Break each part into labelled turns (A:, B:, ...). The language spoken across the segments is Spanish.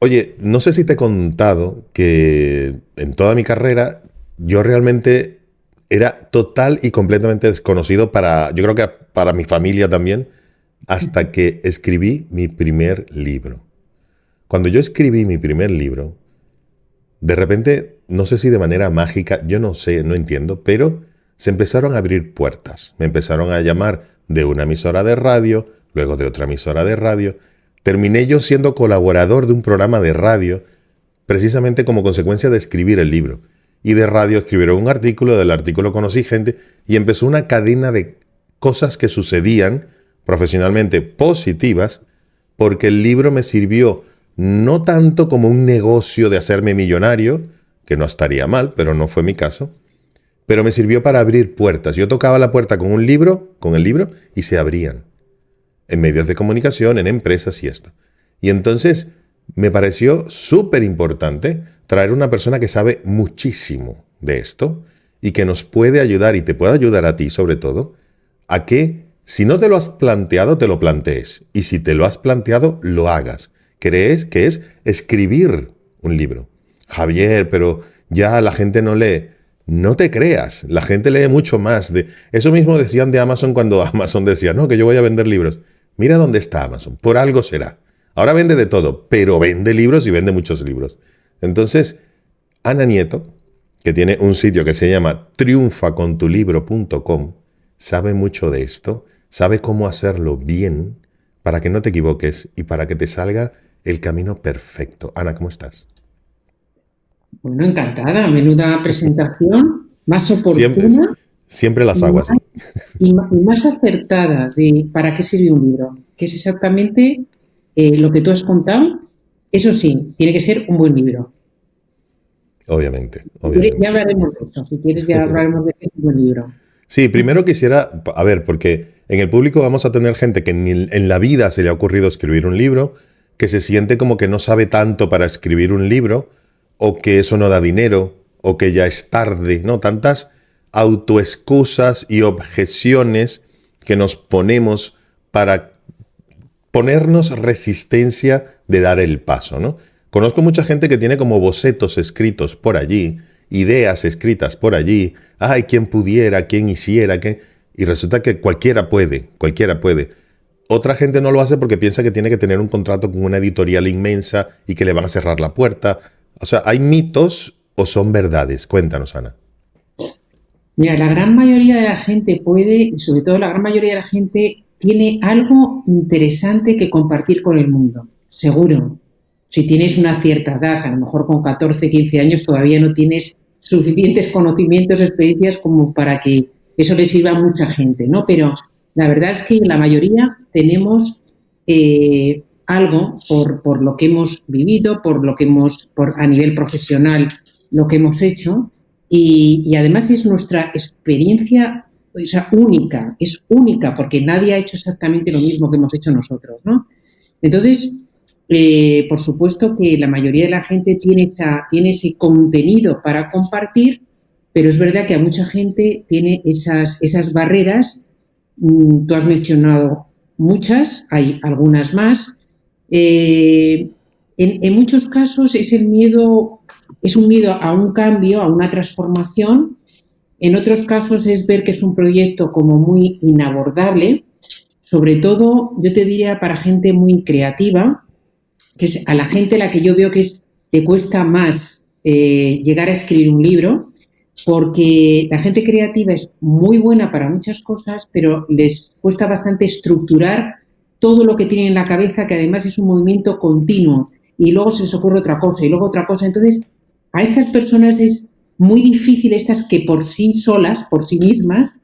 A: Oye, no sé si te he contado que en toda mi carrera yo realmente era total y completamente desconocido para, yo creo que para mi familia también, hasta que escribí mi primer libro. Cuando yo escribí mi primer libro, de repente, no sé si de manera mágica, yo no sé, no entiendo, pero se empezaron a abrir puertas. Me empezaron a llamar de una emisora de radio, luego de otra emisora de radio. Terminé yo siendo colaborador de un programa de radio, precisamente como consecuencia de escribir el libro. Y de radio escribieron un artículo, del artículo conocí gente y empezó una cadena de cosas que sucedían profesionalmente positivas porque el libro me sirvió no tanto como un negocio de hacerme millonario, que no estaría mal, pero no fue mi caso, pero me sirvió para abrir puertas. Yo tocaba la puerta con el libro, y se abrían. En medios de comunicación, en empresas y esto. Y entonces me pareció súper importante traer una persona que sabe muchísimo de esto y que nos puede ayudar y te puede ayudar a ti sobre todo a que si no te lo has planteado, te lo plantees. Y si te lo has planteado, lo hagas. Crees que es escribir un libro. Javier, pero ya la gente no lee. No te creas, la gente lee mucho más. Eso mismo decían de Amazon cuando Amazon decía, no, que yo voy a vender libros. Mira dónde está Amazon, por algo será. Ahora vende de todo, pero vende libros y vende muchos libros. Entonces, Ana Nieto, que tiene un sitio que se llama triunfacontulibro.com, sabe mucho de esto, sabe cómo hacerlo bien para que no te equivoques y para que te salga el camino perfecto. Ana, ¿cómo estás?
B: Bueno, encantada, menuda presentación, más
A: Siempre,
B: oportuna
A: siempre las
B: y
A: hago
B: más,
A: así.
B: y más acertada de para qué sirve un libro, que es exactamente lo que tú has contado. Eso sí, tiene que ser un buen libro.
A: Obviamente,
B: Si quieres, ya
A: obviamente.
B: hablaremos de eso, si quieres ya hablaremos de qué es un buen libro.
A: Sí, primero quisiera, a ver, porque en el público vamos a tener gente que ni en la vida se le ha ocurrido escribir un libro, que se siente como que no sabe tanto para escribir un libro, o que eso no da dinero, o que ya es tarde, ¿no? Tantas autoexcusas y objeciones que nos ponemos para ponernos resistencia de dar el paso, ¿no? Conozco mucha gente que tiene como bocetos escritos por allí, ideas escritas por allí, ay, quién pudiera, quién hiciera, quién... Y resulta que cualquiera puede, cualquiera puede. Otra gente no lo hace porque piensa que tiene que tener un contrato con una editorial inmensa y que le van a cerrar la puerta. O sea, ¿hay mitos o son verdades? Cuéntanos, Ana.
B: Mira, la gran mayoría de la gente puede, y sobre todo la gran mayoría de la gente tiene algo interesante que compartir con el mundo, seguro. Si tienes una cierta edad, a lo mejor con 14, 15 años todavía no tienes suficientes conocimientos, experiencias como para que eso le sirva a mucha gente, ¿no? Pero la verdad es que la mayoría tenemos algo por lo que hemos vivido, por lo que hemos, por, a nivel profesional, lo que hemos hecho, y además es nuestra experiencia, o sea, única, es única porque nadie ha hecho exactamente lo mismo que hemos hecho nosotros, ¿no? Entonces, por supuesto que la mayoría de la gente tiene ese contenido para compartir, pero es verdad que a mucha gente tiene esas barreras. Tú has mencionado muchas, hay algunas más. En muchos casos es un miedo a un cambio, a una transformación. En otros casos es ver que es un proyecto como muy inabordable, sobre todo, yo te diría, para gente muy creativa, que es a la gente a la que yo veo que le cuesta más llegar a escribir un libro, porque la gente creativa es muy buena para muchas cosas, pero les cuesta bastante estructurar todo lo que tienen en la cabeza, que además es un movimiento continuo, y luego se les ocurre otra cosa, y luego otra cosa. Entonces, a estas personas es muy difícil, estas que por sí solas, por sí mismas,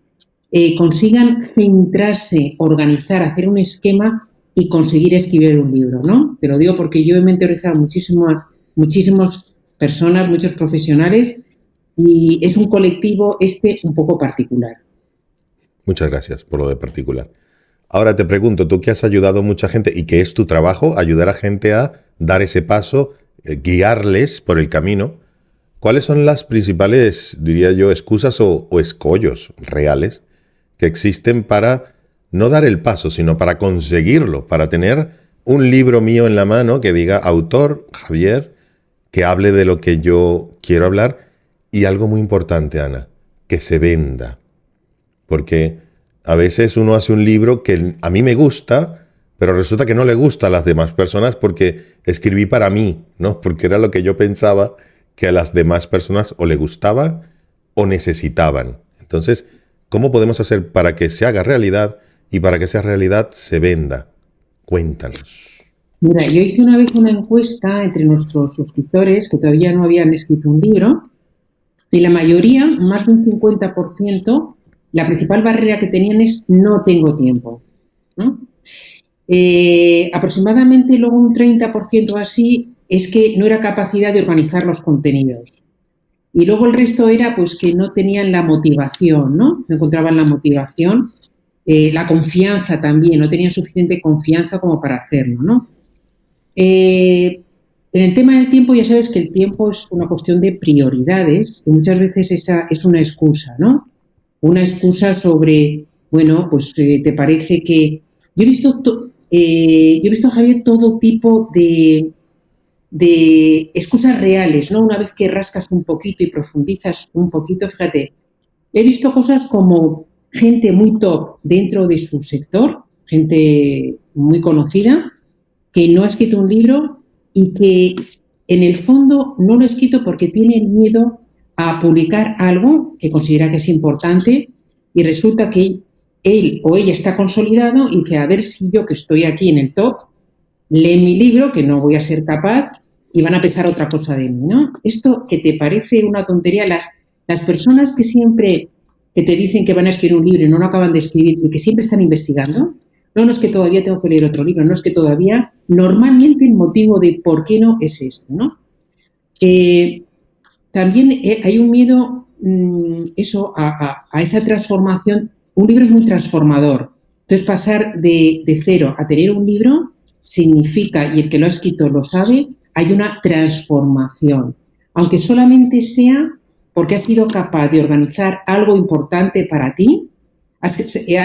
B: consigan centrarse, organizar, hacer un esquema y conseguir escribir un libro, ¿no? Te lo digo porque yo he mentorizado muchísimas personas, muchos profesionales, y es un colectivo un poco particular.
A: Muchas gracias por lo de particular. Ahora te pregunto, tú que has ayudado a mucha gente y que es tu trabajo ayudar a gente a dar ese paso, guiarles por el camino, ¿cuáles son las principales, diría yo, excusas o escollos reales que existen para no dar el paso, sino para conseguirlo, para tener un libro mío en la mano que diga autor Javier, que hable de lo que yo quiero hablar y algo muy importante, Ana, que se venda. Porque a veces uno hace un libro que a mí me gusta, pero resulta que no le gusta a las demás personas porque escribí para mí, ¿no? Porque era lo que yo pensaba que a las demás personas o le gustaba o necesitaban. Entonces, ¿cómo podemos hacer para que se haga realidad y para que esa realidad se venda? Cuéntanos.
B: Mira, yo hice una vez una encuesta entre nuestros suscriptores que todavía no habían escrito un libro y la mayoría, más de un 50%, la principal barrera que tenían es no tengo tiempo, ¿no? Aproximadamente luego un 30% así es que no era capacidad de organizar los contenidos. Y luego el resto era pues que no tenían la motivación, ¿no? No encontraban la motivación, la confianza también, no tenían suficiente confianza como para hacerlo, ¿no? En el tema del tiempo ya sabes que el tiempo es una cuestión de prioridades y muchas veces esa es una excusa, ¿no? Una excusa sobre, bueno, pues te parece que... Yo he visto, Javier, todo tipo de excusas reales, ¿no? Una vez que rascas un poquito y profundizas un poquito, fíjate, he visto cosas como gente muy top dentro de su sector, gente muy conocida, que no ha escrito un libro y que en el fondo no lo ha escrito porque tiene miedo a publicar algo que considera que es importante y resulta que él o ella está consolidado y dice, a ver si yo que estoy aquí en el top, lee mi libro, que no voy a ser capaz, y van a pensar otra cosa de mí, ¿no? Esto que te parece una tontería, las personas que siempre que te dicen que van a escribir un libro y no lo acaban de escribir y que siempre están investigando, no es que todavía tengo que leer otro libro, no es que todavía, normalmente el motivo de por qué no es esto, ¿no? También hay un miedo, eso, a esa transformación. Un libro es muy transformador. Entonces, pasar de cero a tener un libro significa, y el que lo ha escrito lo sabe, hay una transformación. Aunque solamente sea porque has sido capaz de organizar algo importante para ti,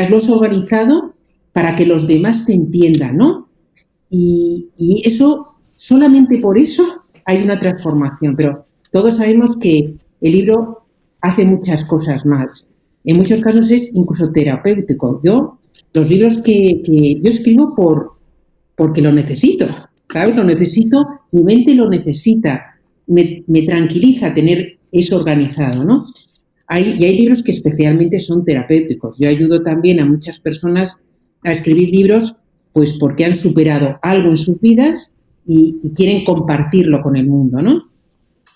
B: lo has organizado para que los demás te entiendan, ¿no? Y eso, solamente por eso hay una transformación, pero todos sabemos que el libro hace muchas cosas más. En muchos casos es incluso terapéutico. Los libros que yo escribo porque lo necesito, ¿sabes? Lo necesito, mi mente lo necesita, me tranquiliza tener eso organizado, ¿no? Y hay libros que especialmente son terapéuticos. Yo ayudo también a muchas personas a escribir libros pues porque han superado algo en sus vidas y quieren compartirlo con el mundo, ¿no?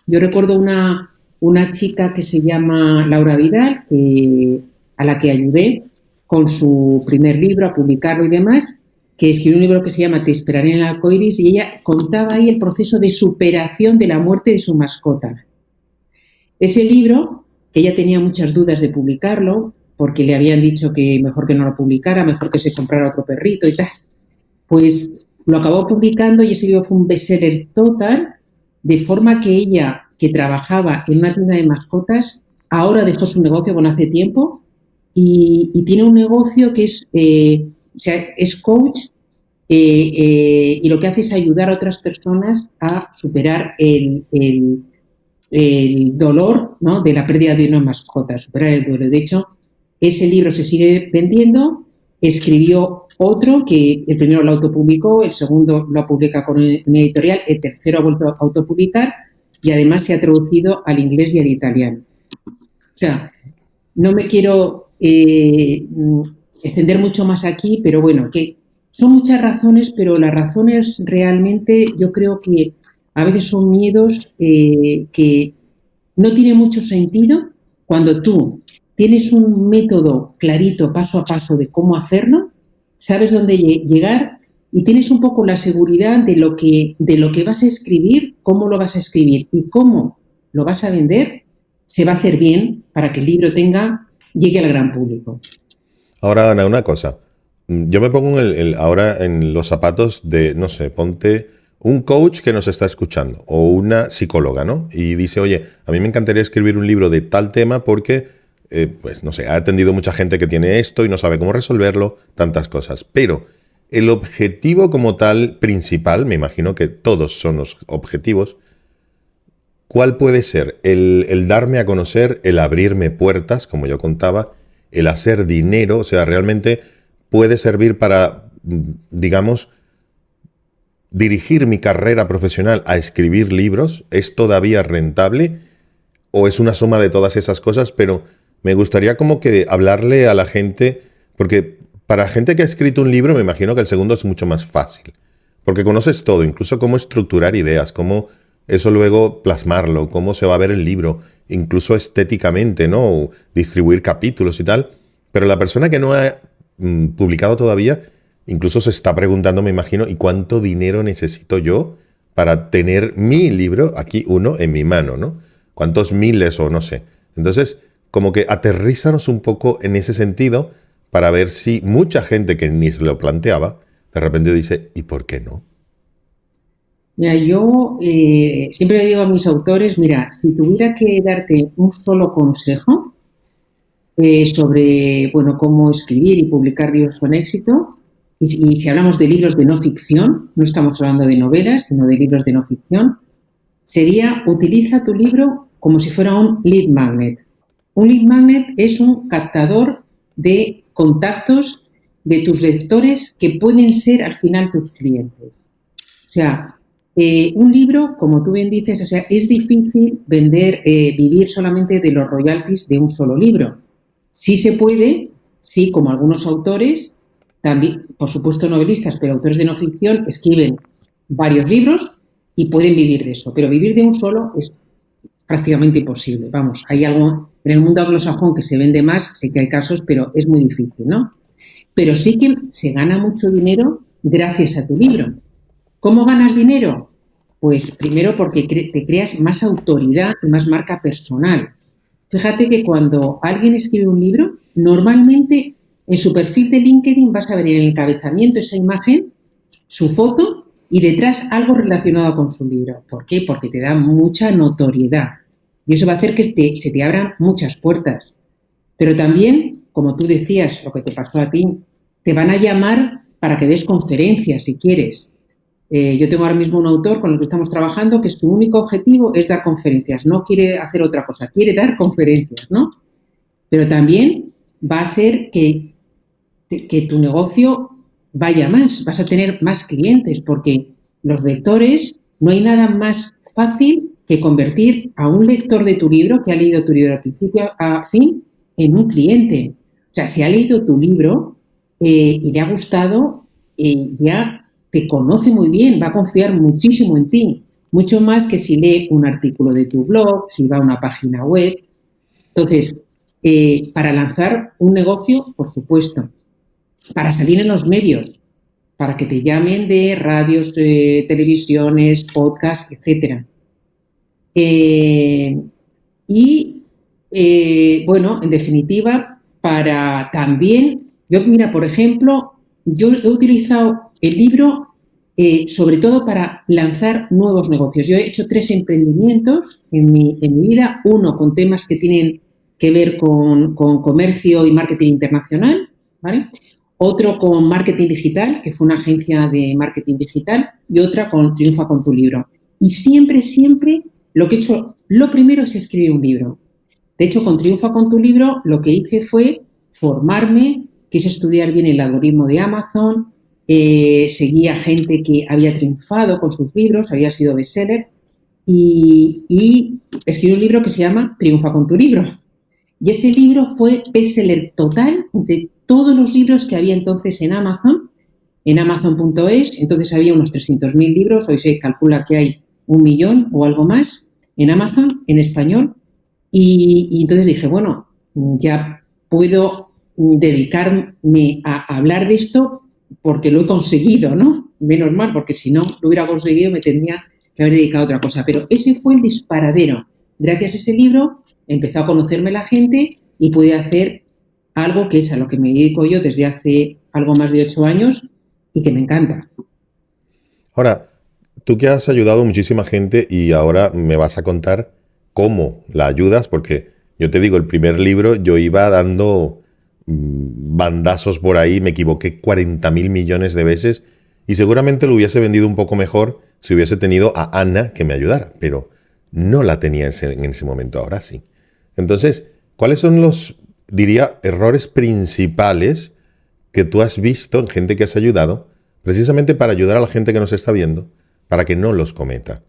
B: Yo recuerdo una chica que se llama Laura Vidal, a la que ayudé con su primer libro a publicarlo y demás, que escribió un libro que se llama Te esperaré en el arcoiris y ella contaba ahí el proceso de superación de la muerte de su mascota. Ese libro, que ella tenía muchas dudas de publicarlo, porque le habían dicho que mejor que no lo publicara, mejor que se comprara otro perrito y tal, pues lo acabó publicando y ese libro fue un bestseller total, de forma que ella, que trabajaba en una tienda de mascotas, ahora dejó su negocio, bueno, hace tiempo, y tiene un negocio que es coach, y lo que hace es ayudar a otras personas a superar el dolor, ¿no?, de la pérdida de una mascota, superar el duelo. De hecho, ese libro se sigue vendiendo. Escribió otro que el primero lo autopublicó, el segundo lo publica con una editorial, el tercero ha vuelto a autopublicar y además se ha traducido al inglés y al italiano. O sea, no me quiero extender mucho más aquí, pero bueno, que son muchas razones, pero las razones realmente yo creo que a veces son miedos que no tienen mucho sentido cuando tú tienes un método clarito, paso a paso, de cómo hacerlo, sabes dónde llegar y tienes un poco la seguridad de lo que vas a escribir, cómo lo vas a escribir y cómo lo vas a vender, se va a hacer bien para que el libro llegue al gran público.
A: Ahora, Ana, una cosa. Yo me pongo ahora en los zapatos de, no sé, ponte un coach que nos está escuchando o una psicóloga, ¿no? Y dice, oye, a mí me encantaría escribir un libro de tal tema porque, pues no sé, ha atendido mucha gente que tiene esto y no sabe cómo resolverlo, tantas cosas. Pero el objetivo como tal principal, me imagino que todos son los objetivos, ¿cuál puede ser? El darme a conocer, el abrirme puertas, como yo contaba, el hacer dinero, o sea, realmente puede servir para, digamos, dirigir mi carrera profesional a escribir libros. ¿Es todavía rentable o es una suma de todas esas cosas? Pero me gustaría como que hablarle a la gente, porque para gente que ha escrito un libro me imagino que el segundo es mucho más fácil, porque conoces todo, incluso cómo estructurar ideas, cómo eso luego plasmarlo, cómo se va a ver el libro, incluso estéticamente, ¿no? O distribuir capítulos y tal. Pero la persona que no ha publicado todavía, incluso se está preguntando, me imagino, ¿y cuánto dinero necesito yo para tener mi libro, aquí uno, en mi mano, ¿no? ¿Cuántos miles o no sé? Entonces, como que aterrízanos un poco en ese sentido para ver si mucha gente que ni se lo planteaba, de repente dice, ¿y por qué no?
B: Mira, yo siempre le digo a mis autores, mira, si tuviera que darte un solo consejo sobre, bueno, cómo escribir y publicar libros con éxito, y si hablamos de libros de no ficción, no estamos hablando de novelas, sino de libros de no ficción, sería utiliza tu libro como si fuera un lead magnet. Un lead magnet es un captador de contactos de tus lectores que pueden ser al final tus clientes. O sea, un libro, como tú bien dices, o sea, es difícil vender, vivir solamente de los royalties de un solo libro. Sí se puede, sí, como algunos autores, también, por supuesto novelistas, pero autores de no ficción, escriben varios libros y pueden vivir de eso. Pero vivir de un solo es prácticamente imposible. Vamos, hay algo en el mundo anglosajón que se vende más, sé que hay casos, pero es muy difícil, ¿no? Pero sí que se gana mucho dinero gracias a tu libro. ¿Cómo ganas dinero? Pues primero porque te creas más autoridad y más marca personal. Fíjate que cuando alguien escribe un libro, normalmente en su perfil de LinkedIn vas a ver en el encabezamiento esa imagen, su foto y detrás algo relacionado con su libro. ¿Por qué? Porque te da mucha notoriedad. Y eso va a hacer que se te abran muchas puertas. Pero también, como tú decías, lo que te pasó a ti, te van a llamar para que des conferencias si quieres. Yo tengo ahora mismo un autor con el que estamos trabajando que su único objetivo es dar conferencias, no quiere hacer otra cosa, quiere dar conferencias, ¿no? Pero también va a hacer que tu negocio vaya más, vas a tener más clientes, porque los lectores, no hay nada más fácil que convertir a un lector de tu libro, que ha leído tu libro de principio a fin, en un cliente. O sea, si ha leído tu libro y le ha gustado, ya te conoce muy bien, va a confiar muchísimo en ti, mucho más que si lee un artículo de tu blog, si va a una página web. Entonces, para lanzar un negocio, por supuesto, para salir en los medios, para que te llamen de radios, televisiones, podcasts, etcétera. Bueno, en definitiva, para también, yo mira, por ejemplo, yo he utilizado el libro sobre todo para lanzar nuevos negocios. Yo he hecho 3 emprendimientos en mi vida, uno con temas que tienen que ver con comercio y marketing internacional, ¿vale? Otro con marketing digital, que fue una agencia de marketing digital, y otra con Triunfa con tu libro. Y siempre, siempre lo que he hecho, lo primero es escribir un libro. De hecho, con Triunfa con tu libro, lo que hice fue formarme, quise estudiar bien el algoritmo de Amazon, seguía gente que había triunfado con sus libros, había sido bestseller, y escribí un libro que se llama Triunfa con tu libro. Y ese libro fue bestseller total de todos los libros que había entonces en Amazon.es. Entonces había unos 300.000 libros, hoy se calcula que hay 1.000.000 o algo más en Amazon, en español. Y entonces dije, bueno, ya puedo dedicarme a hablar de esto porque lo he conseguido, ¿no? Menos mal, porque si no lo hubiera conseguido me tendría que haber dedicado a otra cosa. Pero ese fue el disparadero. Gracias a ese libro empezó a conocerme la gente y pude hacer algo que es a lo que me dedico yo desde hace algo más de 8 años y que me encanta.
A: Ahora, tú que has ayudado a muchísima gente y ahora me vas a contar cómo la ayudas, porque yo te digo, el primer libro yo iba dando bandazos por ahí, me equivoqué 40.000 millones de veces y seguramente lo hubiese vendido un poco mejor si hubiese tenido a Ana que me ayudara, pero no la tenía en ese momento, ahora sí. Entonces, ¿cuáles son los, diría, errores principales que tú has visto en gente que has ayudado, precisamente para ayudar a la gente que nos está viendo, para que no los cometa?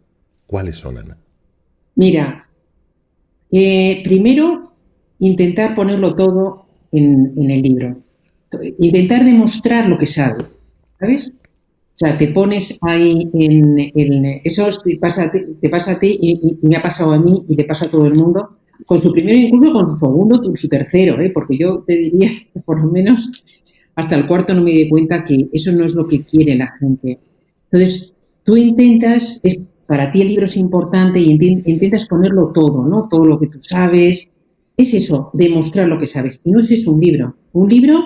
A: ¿Cuáles son, Ana?
B: Mira, primero, intentar ponerlo todo en el libro. Intentar demostrar lo que sabes, ¿sabes? O sea, te pones ahí eso te pasa a ti y me ha pasado a mí y le pasa a todo el mundo, con su primero, incluso con su segundo, su tercero, porque yo te diría que por lo menos hasta el cuarto no me di cuenta que eso no es lo que quiere la gente. Entonces, tú intentas, para ti el libro es importante y intentas ponerlo todo, ¿no? Todo lo que tú sabes. Es eso, demostrar lo que sabes. Y no es eso un libro. Un libro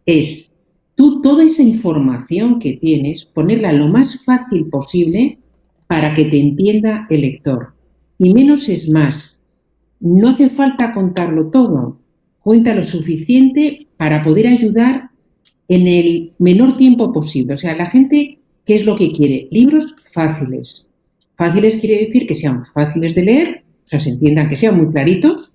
B: es tú toda esa información que tienes, ponerla lo más fácil posible para que te entienda el lector. Y menos es más. No hace falta contarlo todo. Cuenta lo suficiente para poder ayudar en el menor tiempo posible. O sea, la gente, ¿qué es lo que quiere? Libros fáciles. Fáciles quiere decir que sean fáciles de leer, o sea, se entiendan, que sean muy claritos,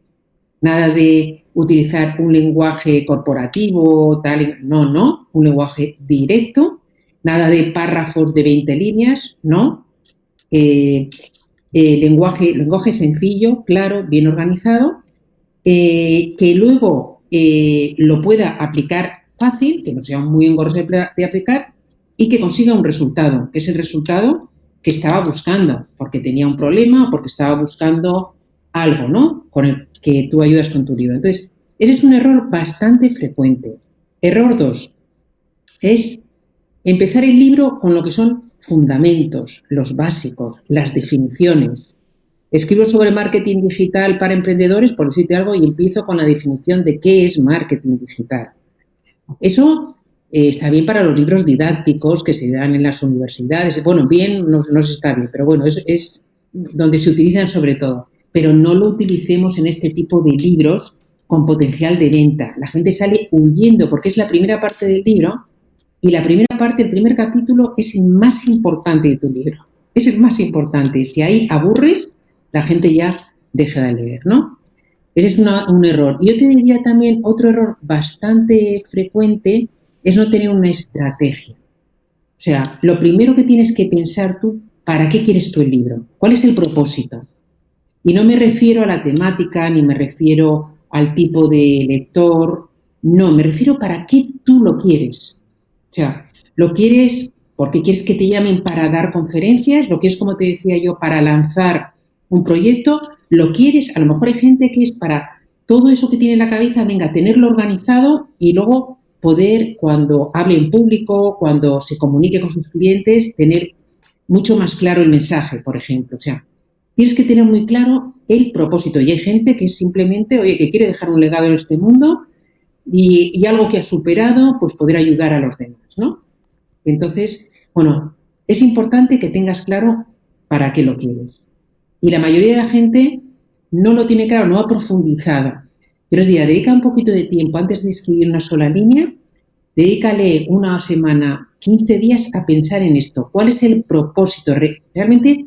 B: nada de utilizar un lenguaje corporativo, tal, no, un lenguaje directo, nada de párrafos de 20 líneas, no. Lenguaje sencillo, claro, bien organizado, que luego lo pueda aplicar fácil, que no sea muy engorroso de aplicar y que consiga un resultado, que es el resultado que estaba buscando, porque tenía un problema o porque estaba buscando algo, ¿no? Con el que tú ayudas con tu libro. Entonces, ese es un error bastante frecuente. Error 2 es empezar el libro con lo que son fundamentos, los básicos, las definiciones. Escribo sobre marketing digital para emprendedores, por decirte algo, y empiezo con la definición de qué es marketing digital. Eso está bien para los libros didácticos que se dan en las universidades. Bueno, bien no se está bien, pero bueno, es donde se utilizan sobre todo. Pero no lo utilicemos en este tipo de libros con potencial de venta. La gente sale huyendo porque es la primera parte del libro y la primera parte, el primer capítulo, es el más importante de tu libro. Es el más importante. Si ahí aburres, la gente ya deja de leer, ¿no? Ese es un error. Y yo te diría también otro error bastante frecuente es no tener una estrategia. O sea, lo primero que tienes que pensar tú, ¿para qué quieres tú el libro? ¿Cuál es el propósito? Y no me refiero a la temática, ni me refiero al tipo de lector, no, me refiero para qué tú lo quieres. O sea, ¿lo quieres porque quieres que te llamen para dar conferencias? ¿Lo quieres, como te decía yo, para lanzar un proyecto? ¿Lo quieres? A lo mejor hay gente que es para todo eso que tiene en la cabeza, venga, tenerlo organizado y luego poder, cuando hable en público, cuando se comunique con sus clientes, tener mucho más claro el mensaje, por ejemplo. O sea, tienes que tener muy claro el propósito. Y hay gente que es simplemente, oye, que quiere dejar un legado en este mundo y algo que ha superado, pues poder ayudar a los demás, ¿no? Entonces, bueno, es importante que tengas claro para qué lo quieres. Y la mayoría de la gente no lo tiene claro, no ha profundizado. Yo les diría, dedica un poquito de tiempo antes de escribir una sola línea, dedícale una semana, 15 días a pensar en esto. ¿Cuál es el propósito? Realmente,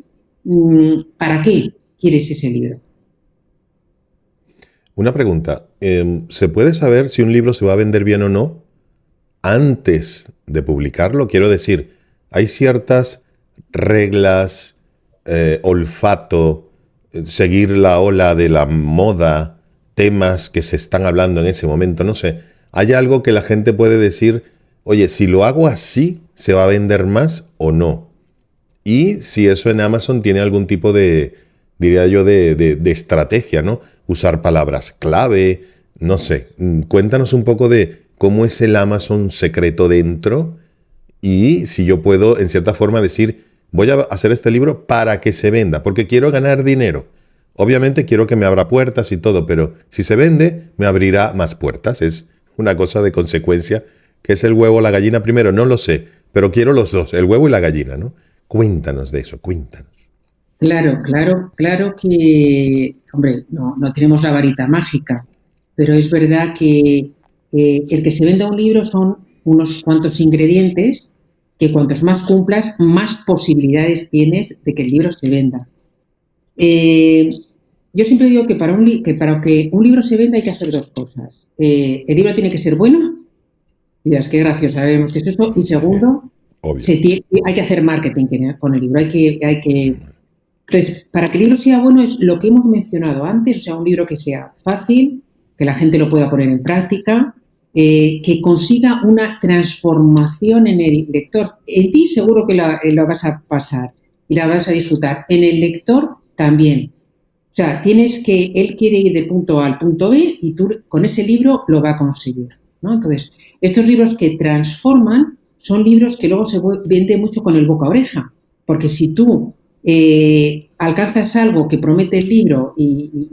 B: ¿para qué quieres ese libro?
A: Una pregunta. ¿Se puede saber si un libro se va a vender bien o no antes de publicarlo? Quiero decir, hay ciertas reglas, olfato, seguir la ola de la moda, temas que se están hablando en ese momento, no sé. ¿Hay algo que la gente puede decir, oye, si lo hago así, se va a vender más o no? Y si eso en Amazon tiene algún tipo de, diría yo, de estrategia, ¿no? Usar palabras clave, no sé. Cuéntanos un poco de cómo es el Amazon secreto dentro y si yo puedo, en cierta forma, decir, voy a hacer este libro para que se venda, porque quiero ganar dinero. Obviamente quiero que me abra puertas y todo, pero si se vende, me abrirá más puertas. Es una cosa de consecuencia. ¿Qué es el huevo o la gallina primero? No lo sé, pero quiero los dos, el huevo y la gallina, ¿no? Cuéntanos de eso, cuéntanos.
B: Claro que, hombre, no tenemos la varita mágica, pero es verdad que el que se venda un libro son unos cuantos ingredientes que cuantos más cumplas, más posibilidades tienes de que el libro se venda. Yo siempre digo que para que un libro se venda hay que hacer dos cosas. El libro tiene que ser bueno, y dirás, qué gracioso, sabemos qué es eso. Y segundo, hay que hacer marketing con el libro. Entonces, para que el libro sea bueno es lo que hemos mencionado antes, o sea, un libro que sea fácil, que la gente lo pueda poner en práctica, que consiga una transformación en el lector. En ti seguro que lo vas a pasar y la vas a disfrutar. En el lector también. O sea, él quiere ir de punto A al punto B y tú con ese libro lo va a conseguir, ¿no? Entonces, estos libros que transforman son libros que luego se vende mucho con el boca a oreja, porque si tú alcanzas algo que promete el libro y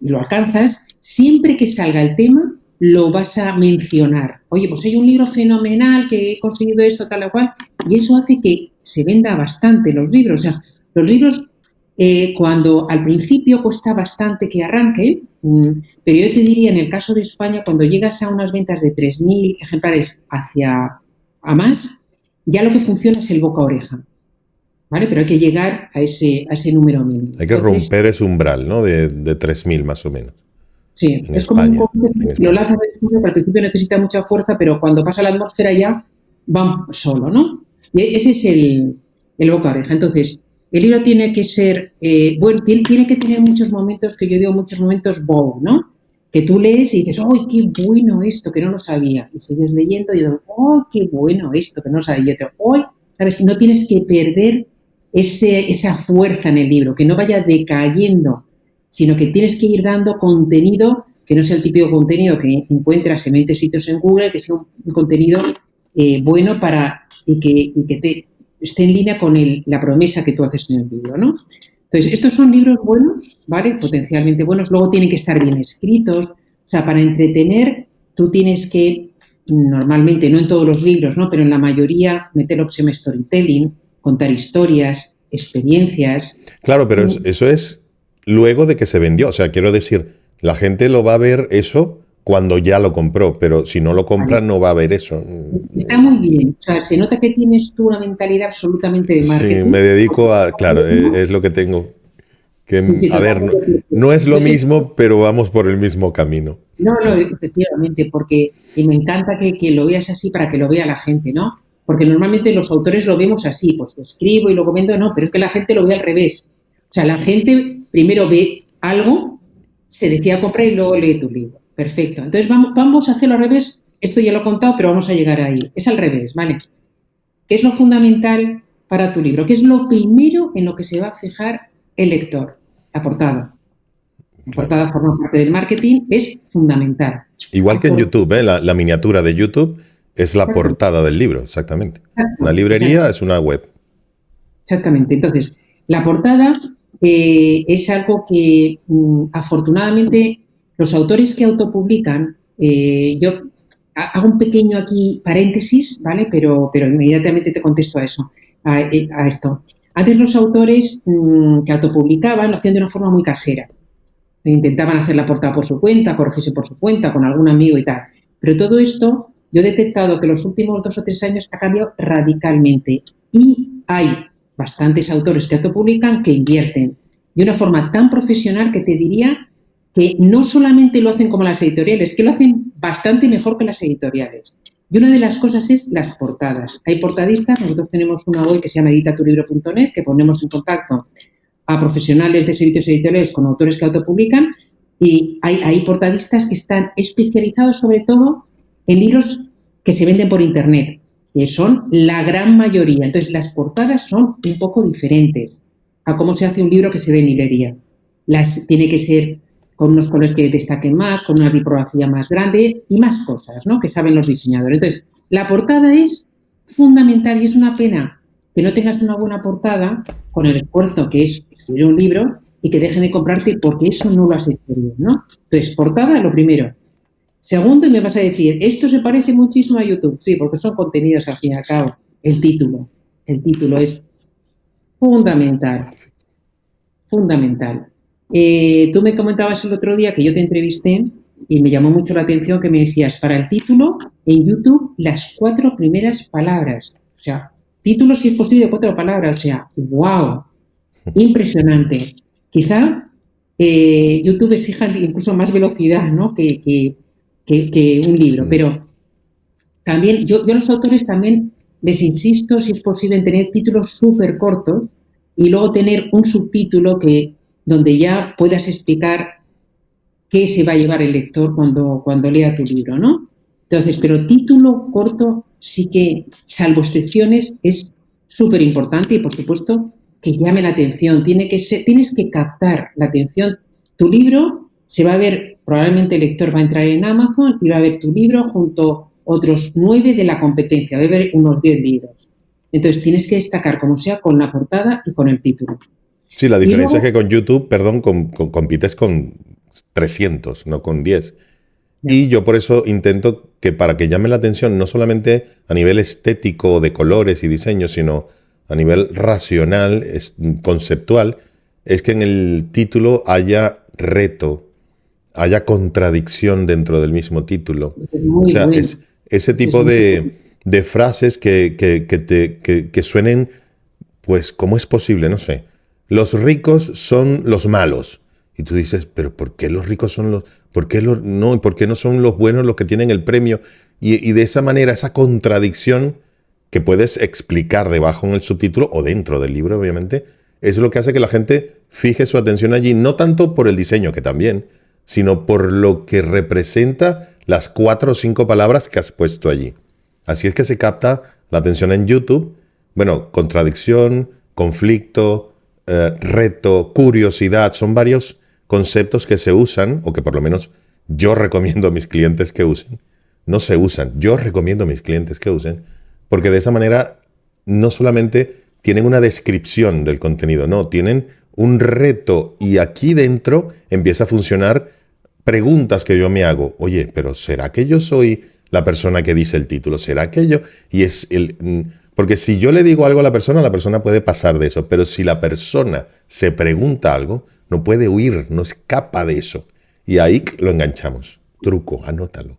B: lo alcanzas, siempre que salga el tema lo vas a mencionar. Oye, pues hay un libro fenomenal que he conseguido esto, tal o cual, y eso hace que se venda bastante los libros. O sea, los libros cuando al principio cuesta bastante que arranquen, pero yo te diría, en el caso de España, cuando llegas a unas ventas de 3.000 ejemplares a más, ya lo que funciona es el boca a oreja, ¿vale? Pero hay que llegar a ese número mínimo.
A: Hay que romper ese umbral, ¿no? De 3.000 más o menos.
B: Sí, es España, como lo lanzas que al principio necesita mucha fuerza, pero cuando pasa la atmósfera ya va solo, ¿no? Y ese es el boca a oreja. Entonces, el libro tiene que ser, bueno, tiene que tener muchos momentos, que yo digo muchos momentos wow, ¿no? Que tú lees y dices, ¡ay, qué bueno esto, que no lo sabía! Y sigues leyendo y dices, ¡ay, qué bueno esto, que no lo sabía! Y yo te digo, ¡ay! ¿Sabes? Que no tienes que perder esa fuerza en el libro, que no vaya decayendo, sino que tienes que ir dando contenido que no sea el típico contenido que encuentras en 20 sitios en Google, que sea un contenido bueno y que esté en línea con la promesa que tú haces en el libro, ¿no? Entonces, estos son libros buenos, ¿vale? Potencialmente buenos. Luego tienen que estar bien escritos. O sea, para entretener, tú tienes que, normalmente, no en todos los libros, ¿no? Pero en la mayoría, meter lo que se llama storytelling, contar historias, experiencias.
A: Claro, pero eso es luego de que se vendió. O sea, quiero decir, la gente lo va a ver eso cuando ya lo compró, pero si no lo compra no va a ver eso.
B: Está muy bien. O sea, se nota que tienes tú una mentalidad absolutamente de marketing.
A: Sí, me dedico a... Claro, es lo que tengo. A ver, no es lo mismo, pero vamos por el mismo camino.
B: No, efectivamente, y me encanta que lo veas así para que lo vea la gente, ¿no? Porque normalmente los autores lo vemos así, pues lo escribo y luego vendo, no, pero es que la gente lo ve al revés. O sea, la gente primero ve algo, se decide a comprar y luego lee tu libro. Perfecto. Entonces vamos a hacerlo al revés. Esto ya lo he contado, pero vamos a llegar ahí. Es al revés, ¿vale? ¿Qué es lo fundamental para tu libro? ¿Qué es lo primero en lo que se va a fijar el lector? La portada. La portada forma parte del marketing, es fundamental.
A: Igual que en YouTube, ¿eh? La miniatura de YouTube es la portada del libro, exactamente. Una librería es una web.
B: Exactamente. Entonces, la portada es algo que afortunadamente los autores que autopublican, yo hago un pequeño aquí paréntesis, ¿vale? Pero inmediatamente te contesto a eso, a esto. Antes los autores que autopublicaban lo hacían de una forma muy casera. Intentaban hacer la portada por su cuenta, corregirse por su cuenta, con algún amigo y tal. Pero todo esto, yo he detectado que los últimos 2 o 3 años ha cambiado radicalmente. Y hay bastantes autores que autopublican que invierten de una forma tan profesional que te diría que no solamente lo hacen como las editoriales, que lo hacen bastante mejor que las editoriales. Y una de las cosas es las portadas. Hay portadistas, nosotros tenemos una web que se llama editatulibro.net, que ponemos en contacto a profesionales de servicios editoriales con autores que autopublican, y hay portadistas que están especializados sobre todo en libros que se venden por internet, que son la gran mayoría. Entonces, las portadas son un poco diferentes a cómo se hace un libro que se ve en librería. Tiene que ser con unos colores que destaquen más, con una tipografía más grande y más cosas, ¿no?, que saben los diseñadores. Entonces, la portada es fundamental y es una pena que no tengas una buena portada con el esfuerzo que es escribir un libro y que dejen de comprarte porque eso no lo has hecho bien, ¿no? Entonces, portada, lo primero. Segundo, y me vas a decir, esto se parece muchísimo a YouTube. Sí, porque son contenidos al fin y al cabo. El título es fundamental. Fundamental. Tú me comentabas el otro día que yo te entrevisté y me llamó mucho la atención que me decías, para el título, en YouTube, las 4 primeras palabras. O sea, título si es posible de 4 palabras. O sea, wow, impresionante. Quizá YouTube exija incluso más velocidad, ¿no? que un libro, pero también yo a los autores también les insisto si es posible en tener títulos súper cortos y luego tener un subtítulo donde ya puedas explicar qué se va a llevar el lector cuando lea tu libro, ¿no? Entonces, pero título corto sí que, salvo excepciones, es súper importante y, por supuesto, que llame la atención. Tienes que captar la atención. Tu libro se va a ver, probablemente el lector va a entrar en Amazon y va a ver tu libro junto a otros 9 de la competencia, va a ver unos 10 libros. Entonces, tienes que destacar, como sea, con la portada y con el título.
A: Sí, la
B: Y
A: diferencia
B: luego,
A: es que con YouTube, perdón, compites con 300, no con 10.
B: ya,
A: Y yo por eso intento que para que llame la atención, no solamente a nivel estético de colores y diseño, sino a nivel racional, conceptual, es que en el título haya reto, haya contradicción dentro del mismo título.
B: es
A: O
B: muy
A: sea,
B: bueno.
A: es ese
B: Es
A: tipo
B: muy bueno.
A: de frases que suenen, pues, ¿cómo es posible? No sé. Los ricos son los malos. Y tú dices, pero ¿por qué los ricos son los... ¿Por qué no son los buenos los que tienen el premio? Y de esa manera, esa contradicción que puedes explicar debajo en el subtítulo o dentro del libro, obviamente, es lo que hace que la gente fije su atención allí, no tanto por el diseño, que también, sino por lo que representa las 4 o 5 palabras que has puesto allí. Así es que se capta la atención en YouTube. Bueno, contradicción, conflicto, reto, curiosidad, son varios conceptos que se usan, o que por lo menos yo recomiendo a mis clientes que usen. No se usan, yo recomiendo a mis clientes que usen, porque de esa manera no solamente tienen una descripción del contenido, no, tienen un reto y aquí dentro empieza a funcionar preguntas que yo me hago. Oye, pero ¿será que yo soy la persona que dice el título? ¿Será que yo? Y es porque si yo le digo algo a la persona puede pasar de eso, pero si la persona se pregunta algo, no puede huir, no escapa de eso. Y ahí lo enganchamos. Truco, anótalo.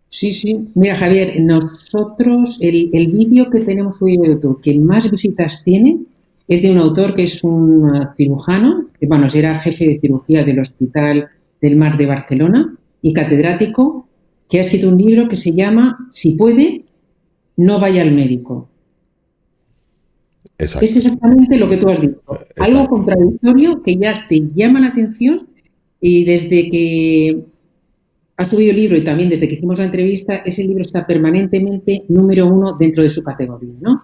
B: Sí, sí. Mira, Javier, nosotros, el vídeo que tenemos subido a YouTube que más visitas tiene es de un autor que es un cirujano, que bueno, era jefe de cirugía del Hospital del Mar de Barcelona y catedrático, que ha escrito un libro que se llama Si puede, no vaya al médico. Es
A: Exacto,
B: exactamente lo que tú has dicho. Algo
A: exacto.
B: contradictorio que ya te llama la atención y desde que ha subido el libro y también desde que hicimos la entrevista, ese libro está permanentemente número 1 dentro de su categoría, ¿no?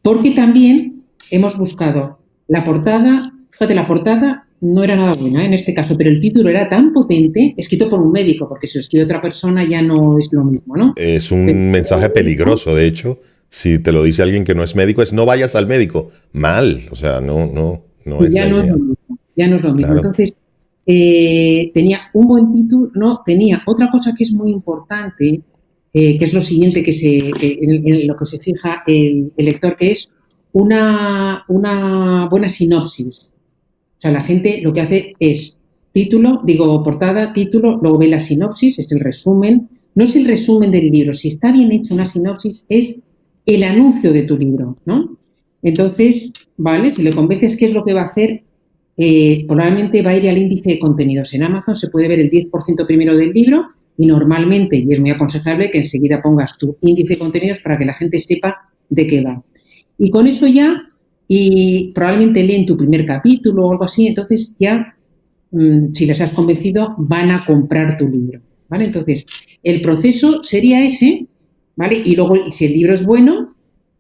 B: Porque también hemos buscado la portada, fíjate, la portada no era nada buena en este caso, pero el título era tan potente, escrito por un médico, porque si lo escribe otra persona ya no es lo mismo, ¿no?
A: Es
B: Pero
A: un mensaje peligroso, de hecho, si te lo dice alguien que no es médico, es no vayas al médico. Mal, o sea, no es
B: ya
A: la
B: no es lo
A: idea.
B: mismo, ya no es lo mismo.
A: Claro.
B: Entonces, tenía un buen título, no, tenía otra cosa que es muy importante, que es lo siguiente en lo que se fija el lector, que es una buena sinopsis. O sea, la gente lo que hace es portada, título, luego ve la sinopsis, es el resumen. No es el resumen del libro, si está bien hecho una sinopsis, es el anuncio de tu libro, ¿no? Entonces, vale, si le convences qué es lo que va a hacer, probablemente va a ir al índice de contenidos. En Amazon se puede ver el 10% primero del libro y normalmente, y es muy aconsejable, que enseguida pongas tu índice de contenidos para que la gente sepa de qué va. Y con eso ya, y probablemente leen tu primer capítulo o algo así, entonces ya, si les has convencido, van a comprar tu libro, ¿vale? Entonces, el proceso sería ese, ¿vale? Y luego, si el libro es bueno,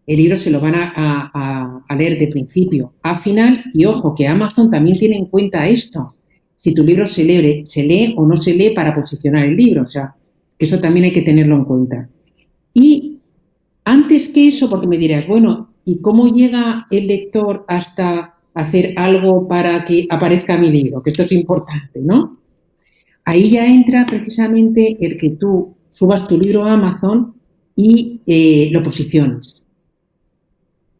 B: el libro se lo van a leer de principio a final. Y ojo, que Amazon también tiene en cuenta esto. Si tu libro se lee o no se lee para posicionar el libro. O sea, que eso también hay que tenerlo en cuenta. Y antes que eso, porque me dirás, bueno, ¿y cómo llega el lector hasta hacer algo para que aparezca mi libro? Que esto es importante, ¿no? Ahí ya entra precisamente el que tú subas tu libro a Amazon y lo posiciones.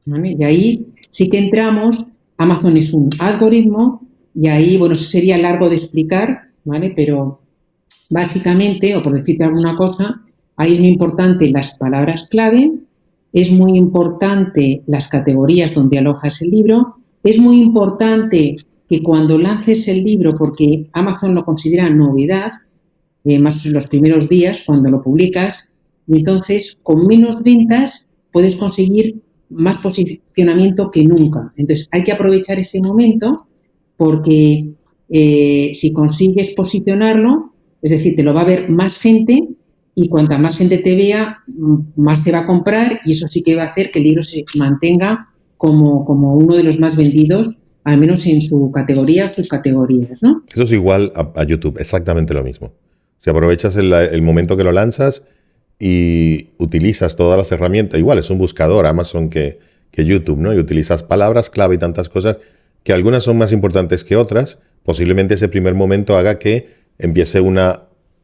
B: ¿Vale? Y ahí sí que entramos, Amazon es un algoritmo y ahí, bueno, eso sería largo de explicar, ¿vale? Pero Básicamente, o por decirte alguna cosa, ahí es muy importante las palabras clave, es muy importante las categorías donde alojas el libro, es muy importante que cuando lances el libro, porque Amazon lo considera novedad, más los primeros días cuando lo publicas, y entonces con menos ventas puedes conseguir más posicionamiento que nunca. Entonces hay que aprovechar ese momento porque si consigues posicionarlo, es decir, te lo va a ver más gente y cuanta más gente te vea, más te va a comprar y eso sí que va a hacer que el libro se mantenga como uno de los más vendidos, al menos en su categoría o sus categorías, ¿no?
A: Eso es igual a YouTube, exactamente lo mismo. Si aprovechas el momento que lo lanzas y utilizas todas las herramientas, igual es un buscador Amazon que YouTube, ¿no? Y utilizas palabras clave y tantas cosas que algunas son más importantes que otras. Posiblemente ese primer momento haga que empiece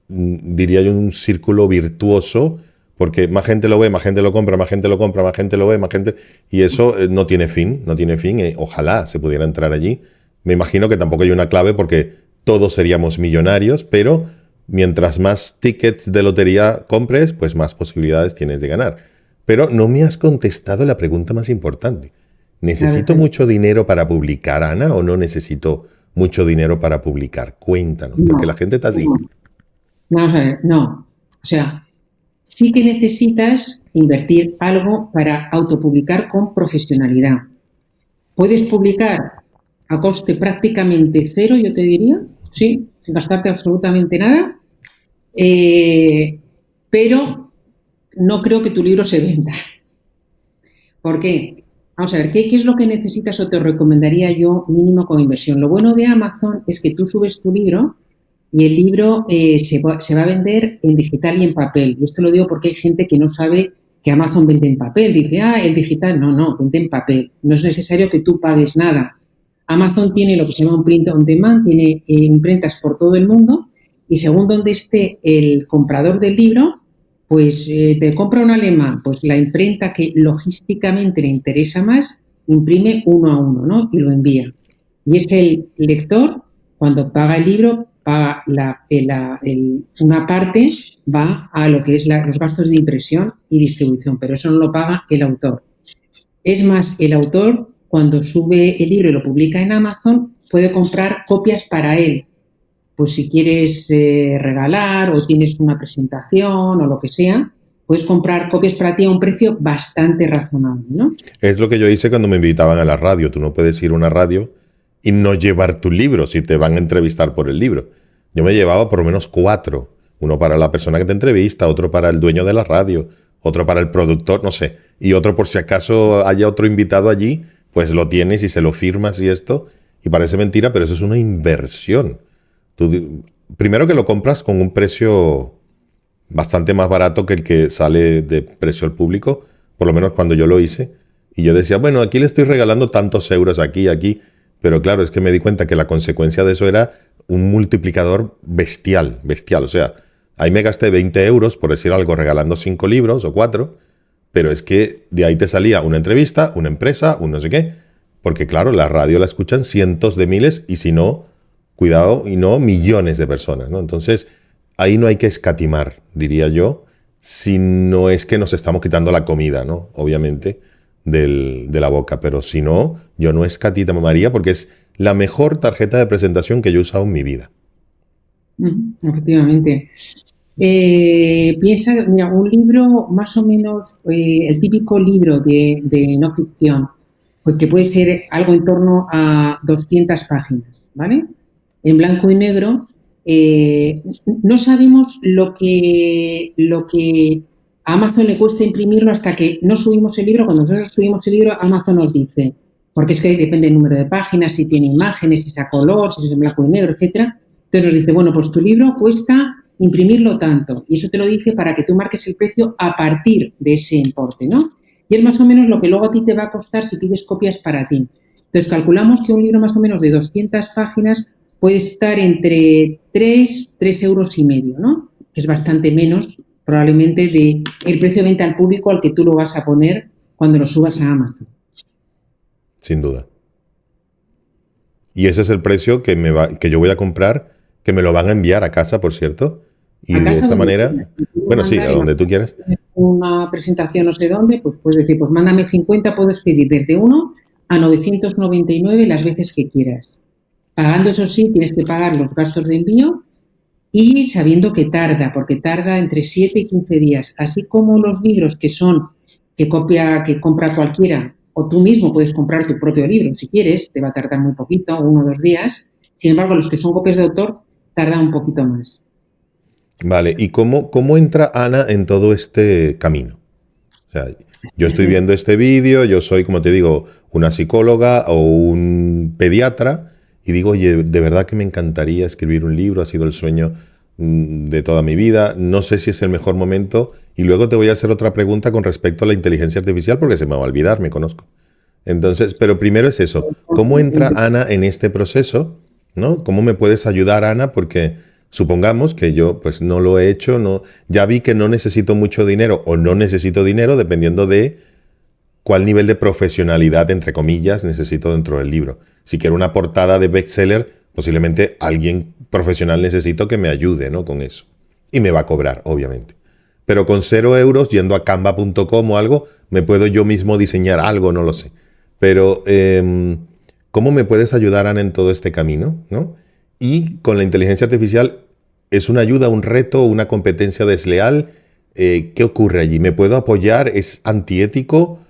A: diría yo, un círculo virtuoso, porque más gente lo ve, más gente lo compra, más gente lo compra, más gente lo ve, más gente... Y eso no tiene fin, no tiene fin. Ojalá se pudiera entrar allí. Me imagino que tampoco hay una clave porque todos seríamos millonarios, pero mientras más tickets de lotería compres, pues más posibilidades tienes de ganar. Pero no me has contestado la pregunta más importante. ¿Necesito mucho dinero para publicar, Ana, o no necesito mucho dinero para publicar? Cuéntanos, porque la
B: No,
A: gente está así.
B: vamos a ver, no. O sea, sí que necesitas invertir algo para autopublicar con profesionalidad. Puedes publicar a coste prácticamente cero, yo te diría, sí, sin gastarte absolutamente nada, eh, pero no creo que tu libro se venda. ¿Por qué? Vamos a ver, ¿qué es lo que necesitas o te recomendaría yo mínimo como inversión? Lo bueno de Amazon es que tú subes tu libro y el libro se va a vender en digital y en papel. Y esto lo digo porque hay gente que no sabe que Amazon vende en papel. Dice, el digital. No, no, vende en papel. No es necesario que tú pagues nada. Amazon tiene lo que se llama un print on demand, tiene imprentas por todo el mundo y según donde esté el comprador del libro, pues te compra un alemán, pues la imprenta que logísticamente le interesa más, imprime uno a uno, ¿no? Y lo envía. Y es el lector, cuando paga el libro, paga una parte, va a lo que es los gastos de impresión y distribución, pero eso no lo paga el autor. Es más, el autor, cuando sube el libro y lo publica en Amazon, puede comprar copias para él. Pues si quieres regalar o tienes una presentación o lo que sea, puedes comprar copias para ti a un precio bastante razonable, ¿no?
A: Es lo que yo hice cuando me invitaban a la radio. Tú no puedes ir a una radio y no llevar tu libro si te van a entrevistar por el libro. Yo me llevaba por lo menos 4. Uno para la persona que te entrevista, otro para el dueño de la radio, otro para el productor, no sé. Y otro por si acaso haya otro invitado allí, pues lo tienes y se lo firmas y esto. Y parece mentira, pero eso es una inversión. Primero que lo compras con un precio bastante más barato que el que sale de precio al público, por lo menos cuando yo lo hice. Y yo decía, bueno, aquí le estoy regalando tantos euros aquí. Pero claro, es que me di cuenta que la consecuencia de eso era un multiplicador bestial. O sea, ahí me gasté 20 euros, por decir algo, regalando 5 libros o 4, pero es que de ahí te salía una entrevista, una empresa, un no sé qué. Porque claro, la radio la escuchan cientos de miles y si no, cuidado, y no millones de personas, ¿no? Entonces, ahí no hay que escatimar, diría yo, si no es que nos estamos quitando la comida, ¿no? Obviamente, de la boca. Pero si no, yo no escatimaría porque es la mejor tarjeta de presentación que yo he usado en mi vida.
B: Efectivamente. Piensa, mira, un libro más o menos, el típico libro de no ficción, pues que puede ser algo en torno a 200 páginas, ¿vale? En blanco y negro, no sabemos lo que a Amazon le cuesta imprimirlo hasta que no subimos el libro. Cuando nosotros subimos el libro, Amazon nos dice, porque es que depende del número de páginas, si tiene imágenes, si es a color, si es en blanco y negro, etcétera. Entonces nos dice, bueno, pues tu libro cuesta imprimirlo tanto. Y eso te lo dice para que tú marques el precio a partir de ese importe, ¿no? Y es más o menos lo que luego a ti te va a costar si pides copias para ti. Entonces calculamos que un libro más o menos de 200 páginas puede estar entre 3 euros y medio, ¿no? Que es bastante menos probablemente de el precio de venta al público al que tú lo vas a poner cuando lo subas a Amazon.
A: Sin duda. Y ese es el precio que yo voy a comprar, que me lo van a enviar a casa, por cierto. Y
B: A
A: de
B: casa
A: esa
B: donde
A: manera,
B: quieras. Si quieres
A: bueno, sí, a
B: mandar,
A: donde tú quieras.
B: una presentación no sé dónde, pues puedes decir, pues mándame 50, puedes pedir desde 1 a 999 las veces que quieras. Pagando, eso sí, tienes que pagar los gastos de envío y sabiendo que tarda, porque tarda entre 7 y 15 días. Así como los libros que compra cualquiera, o tú mismo puedes comprar tu propio libro si quieres, te va a tardar muy poquito, 1 o 2 días. Sin embargo, los que son copias de autor tardan un poquito más.
A: Vale, ¿y cómo entra Ana en todo este camino? O sea, yo estoy viendo este vídeo, yo soy, como te digo, una psicóloga o un pediatra y digo, oye, de verdad que me encantaría escribir un libro, ha sido el sueño de toda mi vida, no sé si es el mejor momento y luego te voy a hacer otra pregunta con respecto a la inteligencia artificial porque se me va a olvidar, me conozco. Entonces, pero primero es eso, ¿cómo entra Ana en este proceso? ¿No? ¿Cómo me puedes ayudar, Ana? Porque supongamos que yo pues no lo he hecho, no, ya vi que no necesito mucho dinero o no necesito dinero dependiendo de cuál nivel de profesionalidad, entre comillas, necesito dentro del libro. Si quiero una portada de bestseller, posiblemente alguien profesional necesito que me ayude, ¿no? Con eso. Y me va a cobrar, obviamente. Pero con 0 euros, yendo a canva.com o algo, me puedo yo mismo diseñar algo, no lo sé. Pero, ¿cómo me puedes ayudar, Ana, en todo este camino? ¿No? Y con la inteligencia artificial, ¿es una ayuda, un reto, una competencia desleal? ¿Qué ocurre allí? ¿Me puedo apoyar? ¿Es antiético?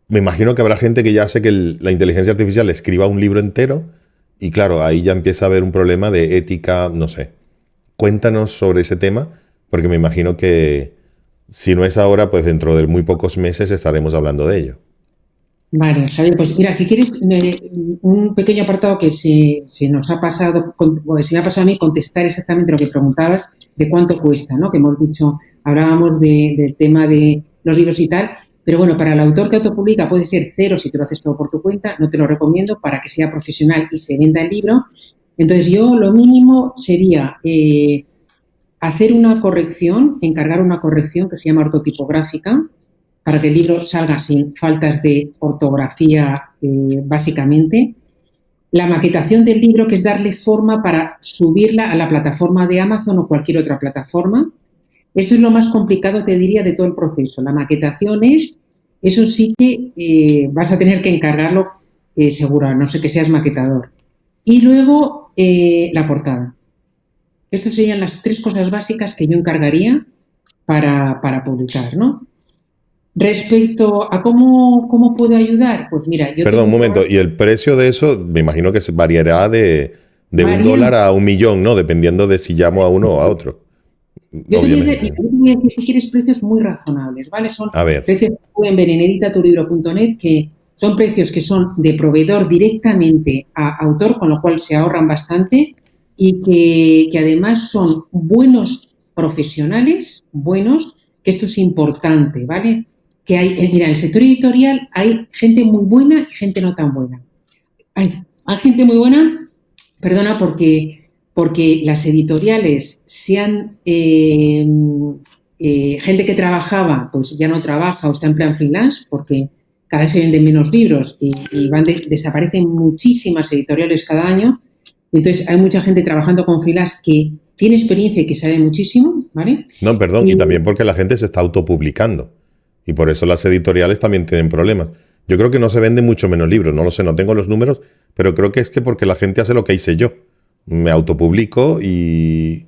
A: Me imagino que habrá gente que ya hace que la inteligencia artificial escriba un libro entero y claro, ahí ya empieza a haber un problema de ética, no sé. Cuéntanos sobre ese tema, porque me imagino que si no es ahora, pues dentro de muy pocos meses estaremos hablando de ello.
B: Vale, Javier, pues mira, si quieres un pequeño apartado que se nos ha pasado, o se me ha pasado a mí contestar exactamente lo que preguntabas de cuánto cuesta, ¿no? Que hemos dicho, hablábamos del tema de los libros y tal, pero bueno, para el autor que autopublica puede ser cero si tú lo haces todo por tu cuenta, no te lo recomiendo para que sea profesional y se venda el libro. Entonces yo lo mínimo sería hacer una corrección, encargar una corrección que se llama ortotipográfica, para que el libro salga sin faltas de ortografía, básicamente. La maquetación del libro, que es darle forma para subirla a la plataforma de Amazon o cualquier otra plataforma. Esto es lo más complicado, te diría, de todo el proceso. La maquetación eso sí que vas a tener que encargarlo seguro, a no sé que seas maquetador. Y luego la portada. Estas serían las tres cosas básicas que yo encargaría para publicar, ¿no? Respecto a cómo puedo ayudar, pues mira, yo
A: Perdón,
B: tengo
A: un
B: un
A: momento.
B: programa.
A: Y el precio de eso, me imagino que variará de un
B: Varía.
A: dólar a 1 millón, ¿no? Dependiendo de si llamo a uno o a otro. Obviamente.
B: Yo te voy a decir, si quieres, precios muy razonables, ¿vale? Son
A: A ver.
B: precios que pueden ver en editatulibro.net, que son precios que son de proveedor directamente a autor, con lo cual se ahorran bastante y que además son buenos profesionales, buenos, que esto es importante, ¿vale? Que hay, mira, en el sector editorial hay gente muy buena y gente no tan buena. Hay gente muy buena, perdona, porque las editoriales gente que trabajaba, pues ya no trabaja o está en plan freelance, porque cada vez se venden menos libros y desaparecen muchísimas editoriales cada año. Entonces hay mucha gente trabajando con freelance que tiene experiencia y que sabe muchísimo, ¿vale?
A: No, perdón. Y
B: Y,
A: también porque la gente se está autopublicando. Y por eso las editoriales también tienen problemas. Yo creo que no se venden mucho menos libros. No lo sé, no tengo los números, pero creo que es que porque la gente hace lo que hice yo. Me autopublico y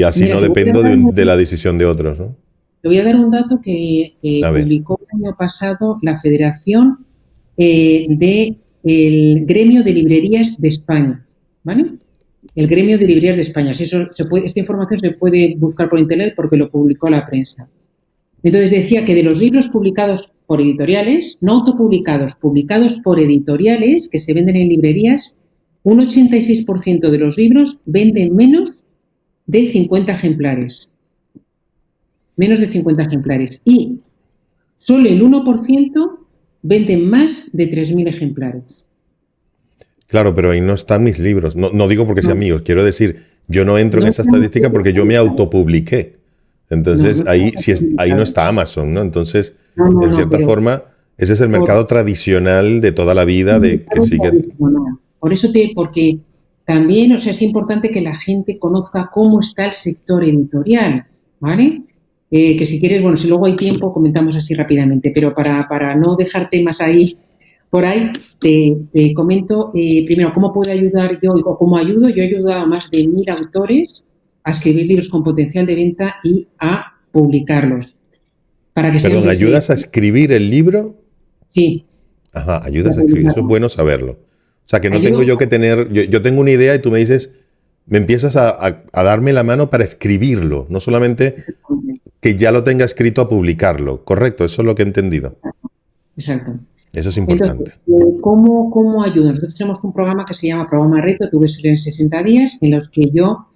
A: así
B: mira,
A: no
B: te voy a
A: dependo
B: dar
A: de la decisión de otros, ¿no?
B: Te voy a dar un dato que
A: A ver.
B: publicó el año pasado la Federación del Gremio de Librerías de España, ¿vale? El Gremio de Librerías de España. Si eso esta información se puede buscar por internet porque lo publicó la prensa. Entonces decía que de los libros publicados por editoriales, no autopublicados, publicados por editoriales que se venden en librerías, un 86% de los libros venden menos de 50 ejemplares. Menos de 50 ejemplares. Y solo el 1% venden más de 3.000 ejemplares.
A: Claro, pero ahí no están mis libros. No, no digo porque sean
B: No,
A: míos. Quiero decir, yo no entro en
B: no
A: esa
B: estamos
A: estadística porque yo me autopubliqué.
B: no, no
A: Entonces, ahí,
B: estamos
A: ahí no
B: publicados.
A: está Amazon, ¿no? Entonces,
B: No, no,
A: en
B: no,
A: cierta
B: pero
A: forma, ese es el
B: por
A: mercado tradicional de toda la vida, de que
B: mercado
A: sigue.
B: tradicional. Porque También, o sea, es importante que la gente conozca cómo está el sector editorial, ¿vale? Que si quieres, bueno, si luego hay tiempo, comentamos así rápidamente, pero para no dejar temas ahí por ahí, te comento primero cómo puedo ayudar yo o cómo ayudo. Yo he ayudado a más de 1000 autores a escribir libros con potencial de venta y a publicarlos. Para que sean
A: Perdón,
B: desde...
A: ¿ayudas a escribir el libro?
B: Sí,
A: Ajá,
B: a
A: ayudas a escribir. Eso es
B: publicarlo.
A: bueno saberlo. O sea, que no tengo
B: Ayudo.
A: yo que tener, yo tengo una idea y tú me dices, me empiezas a darme la mano para escribirlo, no solamente que ya lo tenga escrito a publicarlo. Correcto, eso es lo que he entendido.
B: Exacto.
A: Eso es
B: Entonces,
A: importante.
B: ¿cómo ayudo? Nosotros tenemos un programa que se llama Programa Reto, tuve en 60 días, en los que yo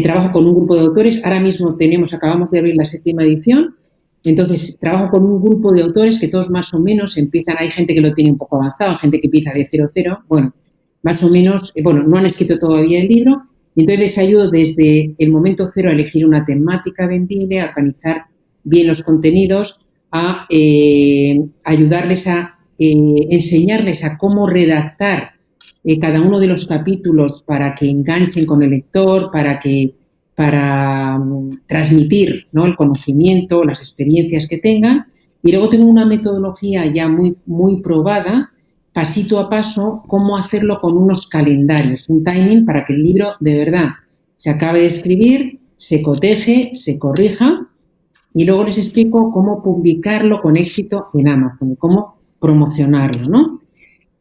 B: trabajo con un grupo de autores. Ahora mismo acabamos de abrir la 7ª edición. Entonces, trabajo con un grupo de autores que todos más o menos empiezan, hay gente que lo tiene un poco avanzado, gente que empieza de 0, bueno, más o menos, no han escrito todavía el libro, y entonces les ayudo desde el momento cero a elegir una temática vendible, a organizar bien los contenidos, a ayudarles a enseñarles a cómo redactar cada uno de los capítulos para que enganchen con el lector, para transmitir, ¿no?, el conocimiento, las experiencias que tengan. Y luego tengo una metodología ya muy probada, pasito a paso, cómo hacerlo con unos calendarios, un timing para que el libro de verdad se acabe de escribir, se coteje, se corrija, y luego les explico cómo publicarlo con éxito en Amazon, cómo promocionarlo, ¿no?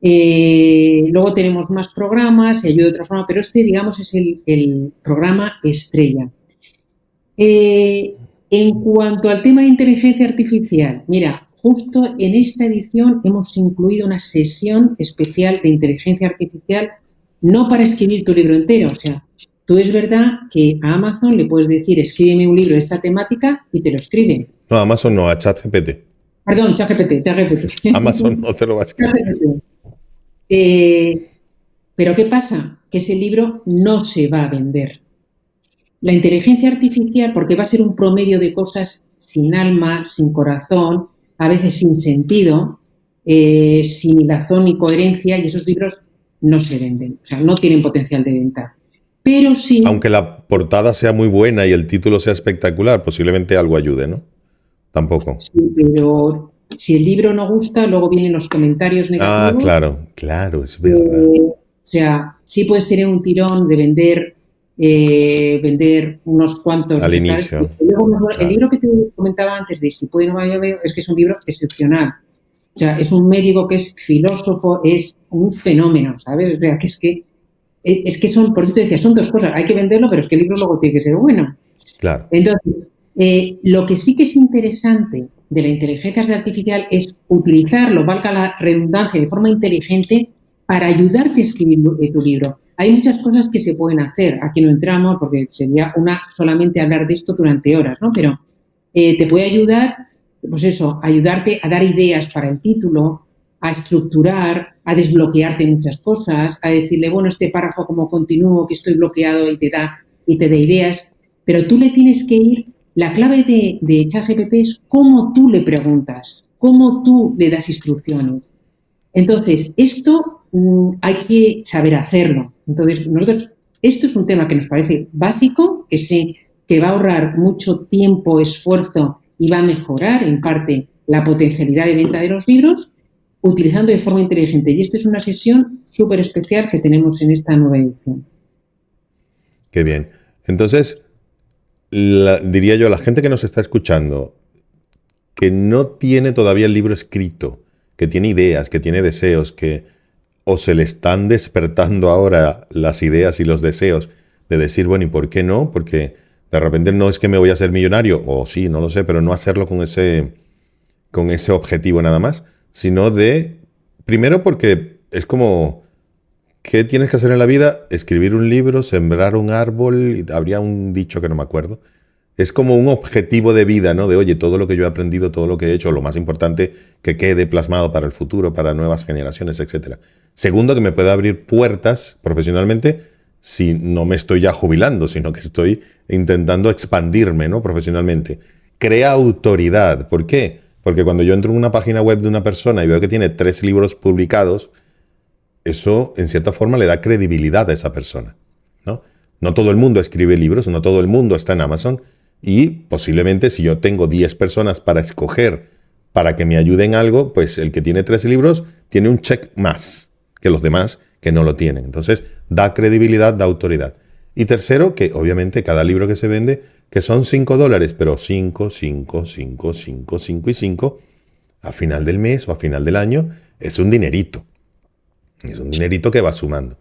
B: Luego tenemos más programas y ayuda de otra forma, pero este, digamos, es el programa estrella. En cuanto al tema de inteligencia artificial, mira, justo en esta edición hemos incluido una sesión especial de inteligencia artificial, no para escribir tu libro entero, o sea, tú es verdad que a Amazon le puedes decir, escríbeme un libro de esta temática y te lo escriben.
A: No, Amazon no, a ChatGPT.
B: Perdón, ChatGPT.
A: Amazon no te lo va a escribir.
B: Pero ¿qué pasa? Que ese libro no se va a vender. La inteligencia artificial, porque va a ser un promedio de cosas sin alma, sin corazón, a veces sin sentido, sin hilazón ni coherencia, y esos libros no se venden, o sea, no tienen potencial de venta. Pero sí...
A: Aunque la portada sea muy buena y el título sea espectacular, posiblemente algo ayude, ¿no? Tampoco.
B: Sí, pero si el libro no gusta, luego vienen los comentarios negativos.
A: Ah, claro, es verdad.
B: O sea, sí puedes tener un tirón de vender unos cuantos
A: Al
B: ejemplares.
A: inicio.
B: Luego, el
A: Claro.
B: libro que te comentaba antes de Si puede no vaya a ver, es que es un libro excepcional. O sea, es un médico que es filósofo, es un fenómeno, ¿sabes? O sea, es que son, por eso te decía, son dos cosas. Hay que venderlo, pero es que el libro luego tiene que ser bueno.
A: Claro.
B: Entonces, lo que sí que es interesante de la inteligencia artificial es utilizarlo, valga la redundancia, de forma inteligente para ayudarte a escribir tu libro. Hay muchas cosas que se pueden hacer. Aquí no entramos porque sería solamente hablar de esto durante horas, ¿no? Pero te puede ayudar, pues eso, ayudarte a dar ideas para el título, a estructurar, a desbloquearte muchas cosas, a decirle, bueno, este párrafo como continúo, que estoy bloqueado y te da ideas. Pero tú le tienes que ir, la clave de ChatGPT es cómo tú le preguntas, cómo tú le das instrucciones. Entonces, esto hay que saber hacerlo. Entonces, esto es un tema que nos parece básico, que va a ahorrar mucho tiempo, esfuerzo y va a mejorar en parte la potencialidad de venta de los libros, utilizando de forma inteligente. Y esta es una sesión súper especial que tenemos en esta nueva edición.
A: Qué bien. Entonces, diría yo, la gente que nos está escuchando, que no tiene todavía el libro escrito, que tiene ideas, que tiene deseos, que o se le están despertando ahora las ideas y los deseos de decir, bueno, ¿y por qué no? Porque de repente no es que me voy a hacer millonario, o sí, no lo sé, pero no hacerlo con ese objetivo nada más, sino primero porque es como, ¿qué tienes que hacer en la vida? Escribir un libro, sembrar un árbol, y habría un dicho que no me acuerdo. Es como un objetivo de vida, ¿no? De, oye, todo lo que yo he aprendido, todo lo que he hecho, lo más importante, que quede plasmado para el futuro, para nuevas generaciones, etc. Segundo, que me pueda abrir puertas profesionalmente si no me estoy ya jubilando, sino que estoy intentando expandirme, ¿no? Profesionalmente. Crea autoridad. ¿Por qué? Porque cuando yo entro en una página web de una persona y veo que tiene 3 libros publicados, eso en cierta forma le da credibilidad a esa persona, ¿no? No todo el mundo escribe libros, no todo el mundo está en Amazon y posiblemente si yo tengo 10 personas para escoger para que me ayuden algo, pues el que tiene 3 libros tiene un check más que los demás que no lo tienen. Entonces da credibilidad, da autoridad. Y tercero, que obviamente cada libro que se vende, que son $5, pero 5, 5, 5, 5, 5 y 5, a final del mes o a final del año, es un dinerito. Es un dinerito que va sumando.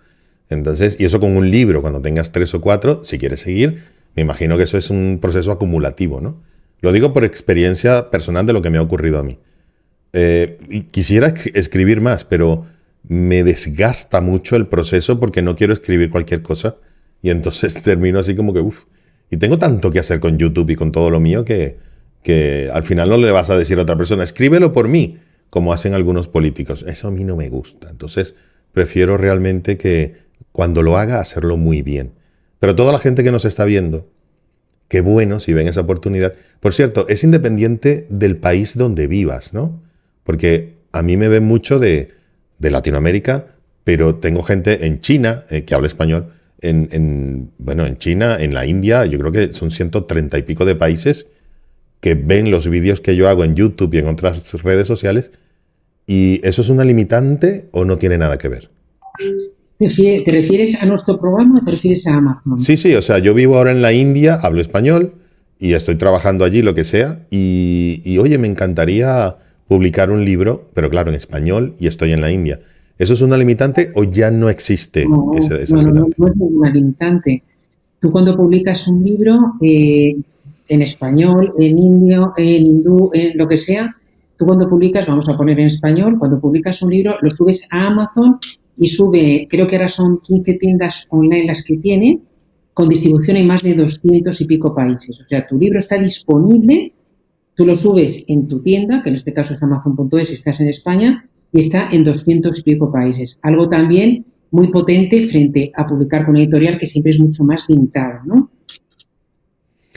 A: Entonces, y eso con un libro, cuando tengas 3 o 4, si quieres seguir, me imagino que eso es un proceso acumulativo, ¿no? Lo digo por experiencia personal de lo que me ha ocurrido a mí. Y quisiera escribir más, pero me desgasta mucho el proceso porque no quiero escribir cualquier cosa y entonces termino así como que uff. Y tengo tanto que hacer con YouTube y con todo lo mío que al final no le vas a decir a otra persona, escríbelo por mí, como hacen algunos políticos. Eso a mí no me gusta. Entonces prefiero realmente que cuando lo haga, hacerlo muy bien. Pero toda la gente que nos está viendo, qué bueno si ven esa oportunidad. Por cierto, es independiente del país donde vivas, ¿no? Porque a mí me ven mucho de Latinoamérica, pero tengo gente en China que habla español, bueno, en China, en la India, yo creo que son 130 y pico de países que ven los vídeos que yo hago en YouTube y en otras redes sociales. ¿Y eso es una limitante o no tiene nada que ver?
B: ¿Te refieres a nuestro programa o te refieres a Amazon?
A: Sí, sí, o sea, yo vivo ahora en la India, hablo español y estoy trabajando allí, lo que sea, y oye, me encantaría publicar un libro, pero claro, en español y estoy en la India. ¿Eso es una limitante o ya no existe esa limitante?
B: No es ninguna limitante. Tú cuando publicas un libro en español, en indio, en hindú, en lo que sea, tú cuando publicas, vamos a poner en español, cuando publicas un libro lo subes a Amazon y sube, creo que ahora son 15 tiendas online las que tiene, con distribución en más de 200 y pico países. O sea, tu libro está disponible, tú lo subes en tu tienda, que en este caso es Amazon.es, si estás en España, y está en 200 y pico países. Algo también muy potente frente a publicar con una editorial que siempre es mucho más limitada, ¿no?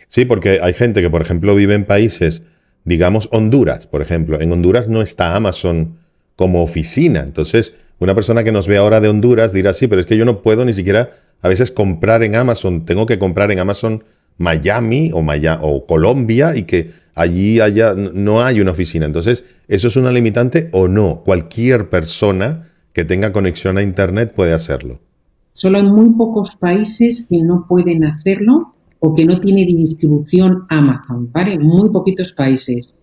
A: Sí, porque hay gente que, por ejemplo, vive en países, digamos Honduras, por ejemplo. En Honduras no está Amazon como oficina. Entonces, una persona que nos ve ahora de Honduras dirá, sí, pero es que yo no puedo ni siquiera a veces comprar en Amazon. Tengo que comprar en Amazon Miami o Colombia y que allí no hay una oficina. Entonces, ¿eso es una limitante o no? Cualquier persona que tenga conexión a Internet puede hacerlo.
B: Solo hay muy pocos países que no pueden hacerlo o que no tiene distribución Amazon, ¿vale? Muy poquitos países.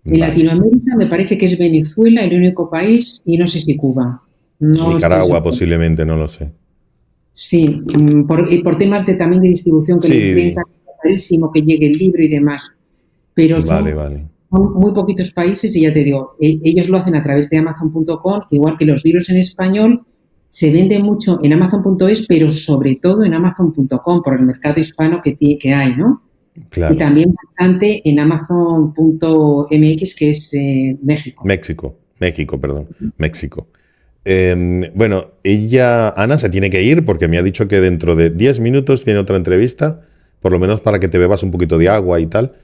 B: En
A: Vale.
B: Latinoamérica me parece que es Venezuela el único país y no sé si Cuba. No estoy
A: Nicaragua
B: segura.
A: posiblemente, no lo sé.
B: Sí, por temas también de distribución que les
A: Sí,
B: venga carísimo que llegue el libro y demás. Pero
A: vale,
B: son
A: vale.
B: muy poquitos países y ya te digo, ellos lo hacen a través de Amazon.com, igual que los libros en español se venden mucho en Amazon.es, pero sobre todo en Amazon.com por el mercado hispano que hay, ¿no? Y
A: Claro.
B: también bastante en Amazon.mx, que es México.
A: México, perdón. México. Bueno, Ana, se tiene que ir porque me ha dicho que dentro de 10 minutos tiene otra entrevista, por lo menos para que te bebas un poquito de agua y tal.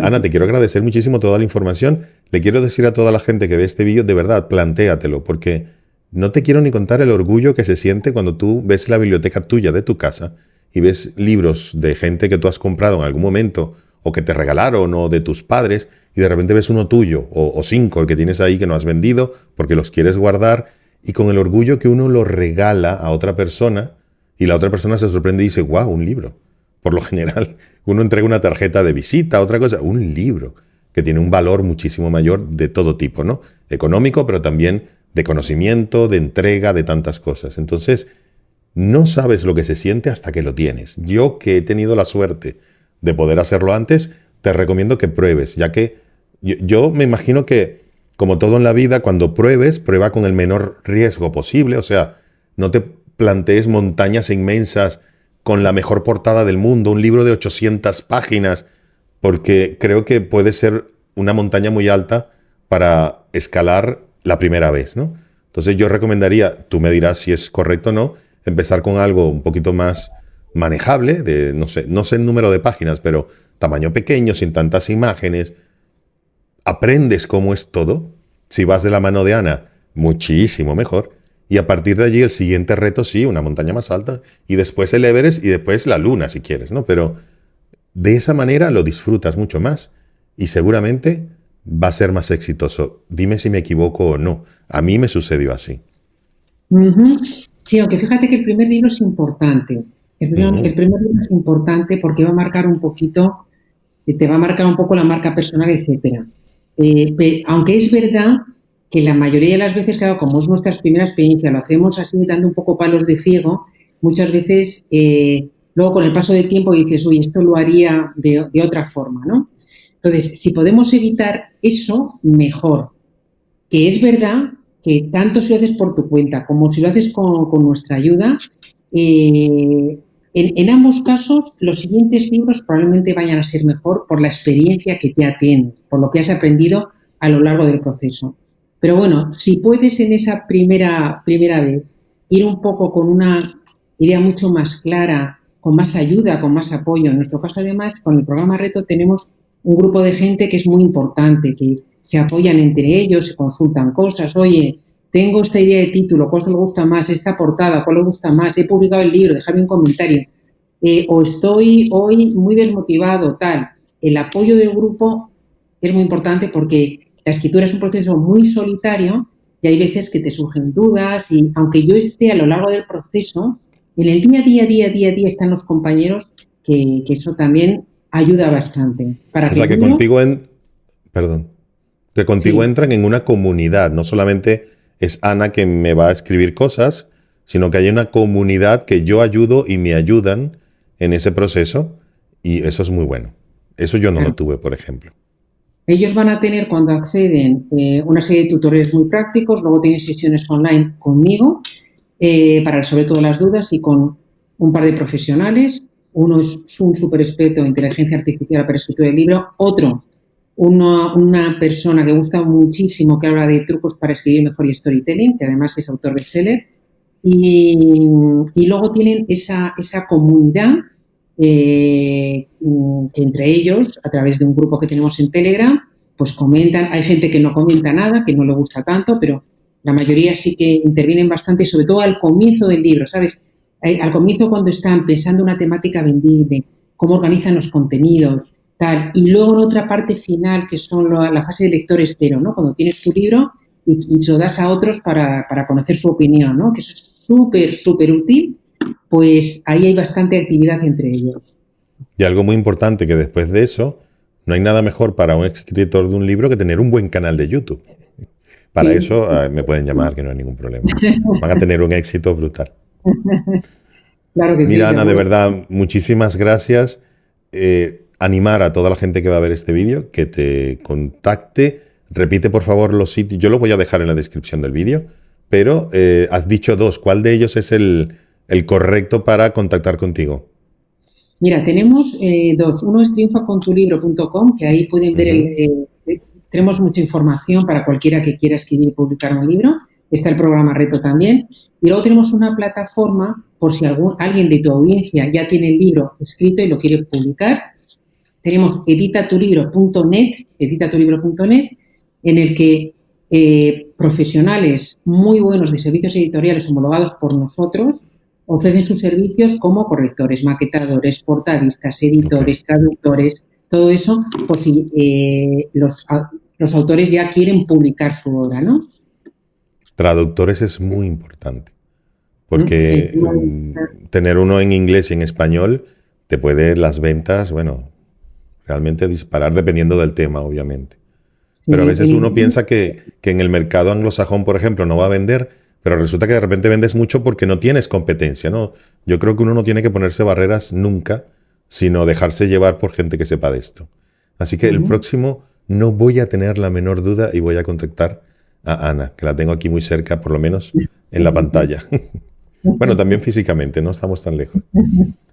A: Ana, te quiero agradecer muchísimo toda la información. Le quiero decir a toda la gente que ve este vídeo, de verdad, plantéatelo, porque no te quiero ni contar el orgullo que se siente cuando tú ves la biblioteca tuya de tu casa y ves libros de gente que tú has comprado en algún momento o que te regalaron o de tus padres y de repente ves uno tuyo o 5 el que tienes ahí que no has vendido porque los quieres guardar y con el orgullo que uno lo regala a otra persona y la otra persona se sorprende y dice, wow, un libro. Por lo general, uno entrega una tarjeta de visita, otra cosa, un libro que tiene un valor muchísimo mayor de todo tipo, ¿no? Económico, pero también de conocimiento, de entrega, de tantas cosas. Entonces, no sabes lo que se siente hasta que lo tienes. Yo que he tenido la suerte de poder hacerlo antes, te recomiendo que pruebes, ya que yo me imagino que, como todo en la vida, cuando pruebes, prueba con el menor riesgo posible. O sea, no te plantees montañas inmensas con la mejor portada del mundo, un libro de 800 páginas, porque creo que puede ser una montaña muy alta para escalar la primera vez, ¿no? Entonces yo recomendaría, tú me dirás si es correcto o no, empezar con algo un poquito más manejable, de no sé el número de páginas, pero tamaño pequeño, sin tantas imágenes. Aprendes cómo es todo. Si vas de la mano de Ana, muchísimo mejor. Y a partir de allí el siguiente reto, sí, una montaña más alta, y después el Everest y después la Luna, si quieres, ¿no? Pero de esa manera lo disfrutas mucho más y seguramente va a ser más exitoso. Dime si me equivoco o no. A mí me sucedió así.
B: Ujú. Sí, aunque fíjate que el primer libro es importante. El
A: Ujú.
B: primer libro es importante porque va a marcar un poquito, te va a marcar un poco la marca personal, etcétera. Aunque es verdad que la mayoría de las veces, claro, como es nuestra primera experiencia, lo hacemos así dando un poco palos de ciego, muchas veces luego con el paso del tiempo dices, uy, esto lo haría de otra forma, ¿no? Entonces, si podemos evitar eso, mejor. Que es verdad que tanto si lo haces por tu cuenta como si lo haces con nuestra ayuda, en ambos casos los siguientes libros probablemente vayan a ser mejor por la experiencia que ya tienes, por lo que has aprendido a lo largo del proceso. Pero bueno, si puedes en esa primera vez ir un poco con una idea mucho más clara, con más ayuda, con más apoyo. En nuestro caso, además, con el programa Reto tenemos un grupo de gente que es muy importante, que se apoyan entre ellos, se consultan cosas. Oye, tengo esta idea de título, ¿cuál os gusta más? Esta portada, ¿cuál os gusta más? He publicado el libro, dejadme un comentario. O estoy hoy muy desmotivado, tal. El apoyo del grupo es muy importante porque la escritura es un proceso muy solitario y hay veces que te surgen dudas y aunque yo esté a lo largo del proceso, en el día a día están los compañeros que eso también ayuda bastante para
A: O
B: que
A: sea
B: el
A: que
B: libro,
A: perdón, que contigo
B: sí,
A: entran en una comunidad. No solamente es Ana que me va a escribir cosas, sino que hay una comunidad que yo ayudo y me ayudan en ese proceso. Y eso es muy bueno. Eso yo no lo
B: claro.
A: tuve, por ejemplo.
B: Ellos van a tener cuando acceden una serie de tutoriales muy prácticos, luego tienen sesiones online conmigo para resolver todas las dudas y con un par de profesionales. Uno es un súper experto en inteligencia artificial para escritura de libro, otro una persona que gusta muchísimo, que habla de trucos para escribir mejor y storytelling, que además es autor de seller. Y luego tienen esa comunidad que entre ellos, a través de un grupo que tenemos en Telegram, pues comentan. Hay gente que no comenta nada, que no le gusta tanto, pero la mayoría sí que intervienen bastante, sobre todo al comienzo del libro, ¿sabes? Al comienzo cuando están pensando una temática vendible, cómo organizan los contenidos, tal. Y luego en otra parte final, que son la fase de lectores cero, ¿no? Cuando tienes tu libro y se lo das a otros para conocer su opinión, ¿no? Que eso es súper, súper útil, pues ahí hay bastante actividad entre ellos.
A: Y algo muy importante que después de eso, no hay nada mejor para un escritor de un libro que tener un buen canal de YouTube. Para
B: Sí,
A: eso me pueden llamar, que no hay ningún problema. Van a tener un éxito brutal.
B: claro que sí,
A: Mira, Ana, de
B: seguro.
A: verdad, muchísimas gracias. Animar a toda la gente que va a ver este vídeo que te contacte. Repite, por favor, los sitios. Yo lo voy a dejar en la descripción del vídeo, pero has dicho dos. ¿Cuál de ellos es el correcto para contactar contigo?
B: Mira, tenemos dos. Uno es triunfacontulibro.com, que ahí pueden ver
A: Ujú.
B: tenemos mucha información para cualquiera que quiera escribir y publicar un libro. Está el programa Reto también. Y luego tenemos una plataforma por si alguien de tu audiencia ya tiene el libro escrito y lo quiere publicar. Tenemos editatulibro.net, en el que profesionales muy buenos de servicios editoriales homologados por nosotros ofrecen sus servicios como correctores, maquetadores, portadistas,
A: Ok.
B: editores, traductores, todo eso, por si los autores ya quieren publicar su obra, ¿no?
A: Traductores es muy importante,
B: El
A: porque
B: tema
A: tener uno en inglés y en español te puede las ventas, bueno, realmente disparar dependiendo del tema, obviamente. Pero a
B: sí,
A: veces uno piensa que en el mercado anglosajón, por ejemplo, no va a vender, pero resulta que de repente vendes mucho porque no tienes competencia, ¿no? Yo creo que uno no tiene que ponerse barreras nunca, sino dejarse llevar por gente que sepa de esto. Así que el próximo no voy a tener la menor duda y voy a contactar a Ana, que la tengo aquí muy cerca, por lo menos en la pantalla. Bueno, también físicamente, no estamos tan lejos.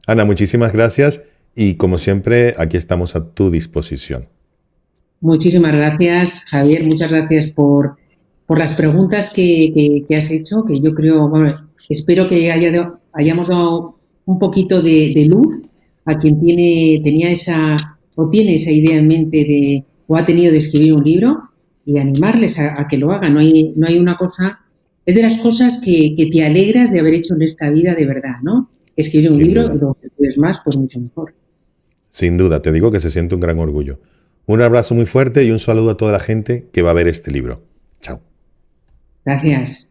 A: Ana, muchísimas gracias y como siempre, aquí estamos a tu disposición.
B: Muchísimas gracias, Javier. Muchas gracias por las preguntas que has hecho, que yo creo, bueno, espero que hayamos dado un poquito de luz a quien tenía o tiene esa idea en mente o ha tenido de escribir un libro y animarles a que lo hagan. No hay una cosa Es de las cosas que te alegras de haber hecho en esta vida de verdad, ¿no? Escribir un
A: Sin
B: libro
A: duda.
B: y luego que escribes más, pues mucho mejor.
A: Sin duda, te digo que se siente un gran orgullo. Un abrazo muy fuerte y un saludo a toda la gente que va a ver este libro. Chao.
B: Gracias.